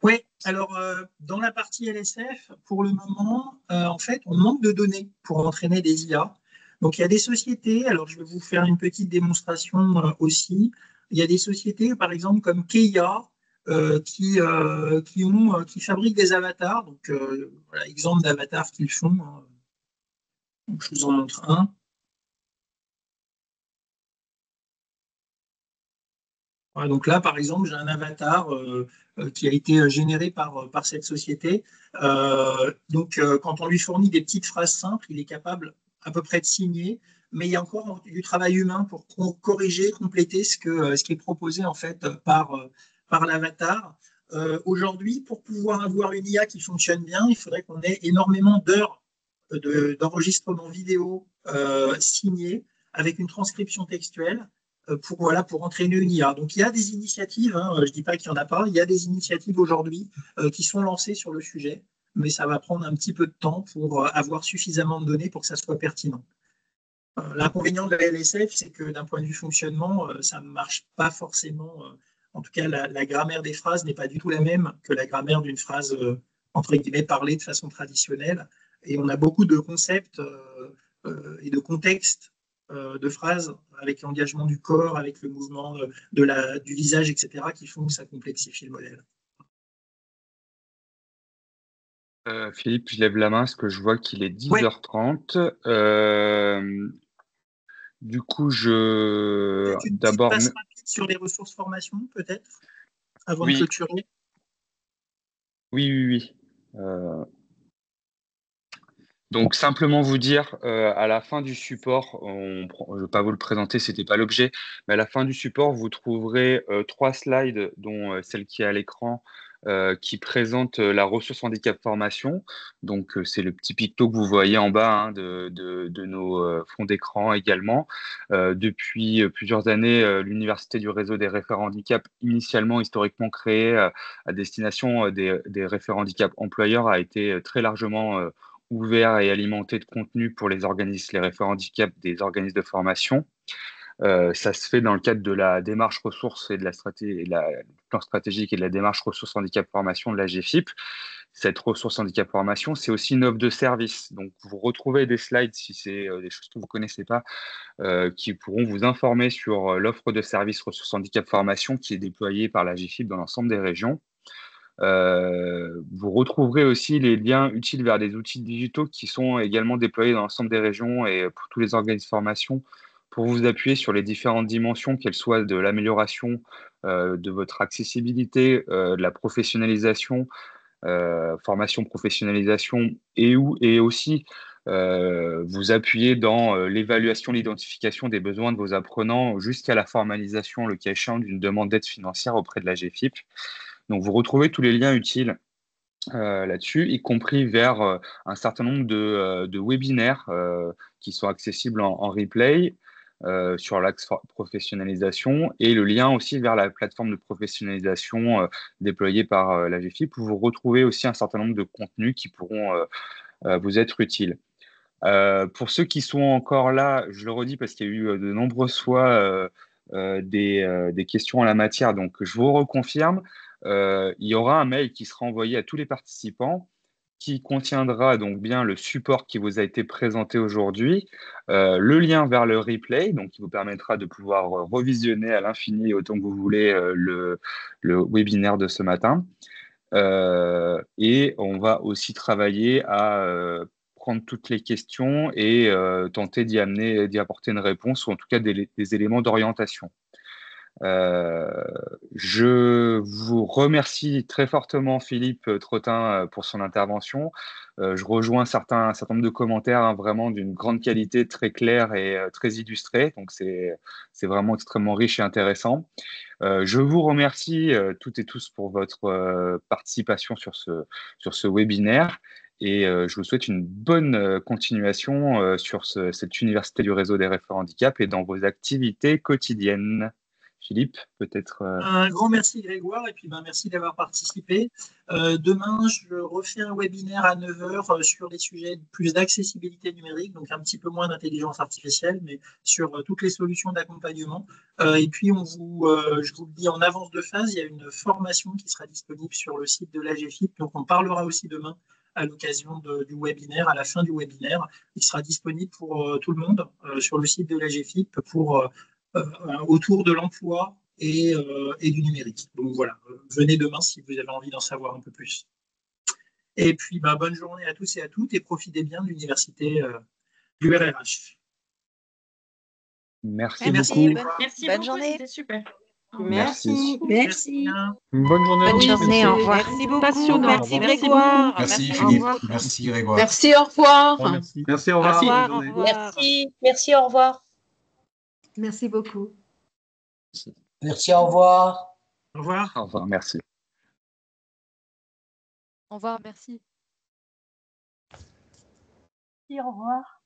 Oui, alors dans la partie LSF, pour le moment, en fait, on manque de données pour entraîner des IA. Donc, il y a des sociétés, alors je vais vous faire une petite démonstration aussi. Il y a des sociétés, par exemple, comme Keia, qui fabriquent des avatars. Donc, voilà, exemple d'avatars qu'ils font. Donc, je vous en montre un. Voilà, donc là, par exemple, j'ai un avatar qui a été généré par cette société. Donc, quand on lui fournit des petites phrases simples, il est capable à peu près de signer, mais il y a encore du travail humain pour corriger, compléter ce qui est proposé en fait par l'avatar. Aujourd'hui, pour pouvoir avoir une IA qui fonctionne bien, il faudrait qu'on ait énormément d'heures d'enregistrement vidéo signées avec une transcription textuelle pour entraîner une IA. Donc il y a des initiatives, hein, je ne dis pas qu'il n'y en a pas, il y a des initiatives aujourd'hui qui sont lancées sur le sujet, mais ça va prendre un petit peu de temps pour avoir suffisamment de données pour que ça soit pertinent. L'inconvénient de la LSF, c'est que d'un point de vue fonctionnement, ça ne marche pas forcément. En tout cas, la grammaire des phrases n'est pas du tout la même que la grammaire d'une phrase, entre guillemets, parlée de façon traditionnelle. Et on a beaucoup de concepts et de contextes de phrases avec l'engagement du corps, avec le mouvement du visage, etc., qui font que ça complexifie le modèle. Philippe, je lève la main parce que je vois qu'il est Ouais. 10h30. Du coup, Peut-être une petite d'abord, passe rapide sur les ressources formation, peut-être, avant de oui, clôturer. oui. Donc, simplement vous dire, à la fin du support, je ne vais pas vous le présenter, ce n'était pas l'objet, mais à la fin du support, vous trouverez 3 slides, dont celle qui est à l'écran, qui présente la ressource handicap formation. Donc, c'est le petit picto que vous voyez en bas hein, de nos fonds d'écran également. Depuis plusieurs années, l'Université du réseau des référents handicap, initialement historiquement créée à destination des référents handicap employeurs, a été très largement ouvert et alimenté de contenu pour les organismes, les référents handicap des organismes de formation. Ça se fait dans le cadre de la démarche ressources et de la stratégie, du plan stratégique et de la démarche ressources handicap formation de la GFIP. Cette ressource handicap formation, c'est aussi une offre de service. Donc, vous retrouvez des slides, si c'est des choses que vous ne connaissez pas, qui pourront vous informer sur l'offre de service ressources handicap formation qui est déployée par la GFIP dans l'ensemble des régions. Vous retrouverez aussi les liens utiles vers des outils digitaux qui sont également déployés dans l'ensemble des régions et pour tous les organismes de formation pour vous appuyer sur les différentes dimensions, qu'elles soient de l'amélioration de votre accessibilité, de la professionnalisation, formation, professionnalisation et aussi vous appuyer dans l'évaluation, l'identification des besoins de vos apprenants jusqu'à la formalisation, le cas échéant, d'une demande d'aide financière auprès de la GFIP. Donc, vous retrouvez tous les liens utiles là-dessus, y compris vers un certain nombre de webinaires qui sont accessibles en replay sur l'axe professionnalisation et le lien aussi vers la plateforme de professionnalisation déployée par la GFIP où vous retrouvez aussi un certain nombre de contenus qui pourront vous être utiles. Pour ceux qui sont encore là, je le redis parce qu'il y a eu de nombreuses fois des questions en la matière, donc je vous reconfirme. Il y aura un mail qui sera envoyé à tous les participants qui contiendra donc bien le support qui vous a été présenté aujourd'hui, le lien vers le replay, donc qui vous permettra de pouvoir revisionner à l'infini autant que vous voulez le webinaire de ce matin. Et on va aussi travailler à prendre toutes les questions et tenter d'y apporter une réponse ou en tout cas des éléments d'orientation. Je vous remercie très fortement Philippe Trottin pour son intervention. Je rejoins un certain nombre de commentaires hein, vraiment d'une grande qualité, très claire et très illustrée. Donc c'est vraiment extrêmement riche et intéressant. Je vous remercie toutes et tous pour votre participation sur ce webinaire et je vous souhaite une bonne continuation sur cette université du réseau des référents handicap et dans vos activités quotidiennes. Philippe, peut-être. Un grand merci Grégoire et puis merci d'avoir participé. Demain, je refais un webinaire à 9h sur les sujets plus d'accessibilité numérique, donc un petit peu moins d'intelligence artificielle, mais sur toutes les solutions d'accompagnement. Et puis, je vous le dis en avance de phase, il y a une formation qui sera disponible sur le site de l'AGFIP, donc on parlera aussi demain à l'occasion du webinaire, à la fin du webinaire. Il sera disponible pour tout le monde sur le site de l'AGFIP autour de l'emploi et du numérique. Donc voilà, venez demain si vous avez envie d'en savoir un peu plus. Et puis, bonne journée à tous et à toutes et profitez bien de l'université du RRH. Merci beaucoup. Merci Bonne beaucoup, journée. c'était super. Merci. Bonne journée. Bonne journée, au revoir. Merci beaucoup. Passionnant. Merci Grégoire. Merci Au Philippe. revoir. Merci Grégoire. Merci, au revoir. Merci. Merci, au revoir. Au revoir. Bonne journée. Merci, au revoir. Merci beaucoup. Merci, au revoir. Au revoir. Au revoir, merci. Au revoir, merci. Au revoir.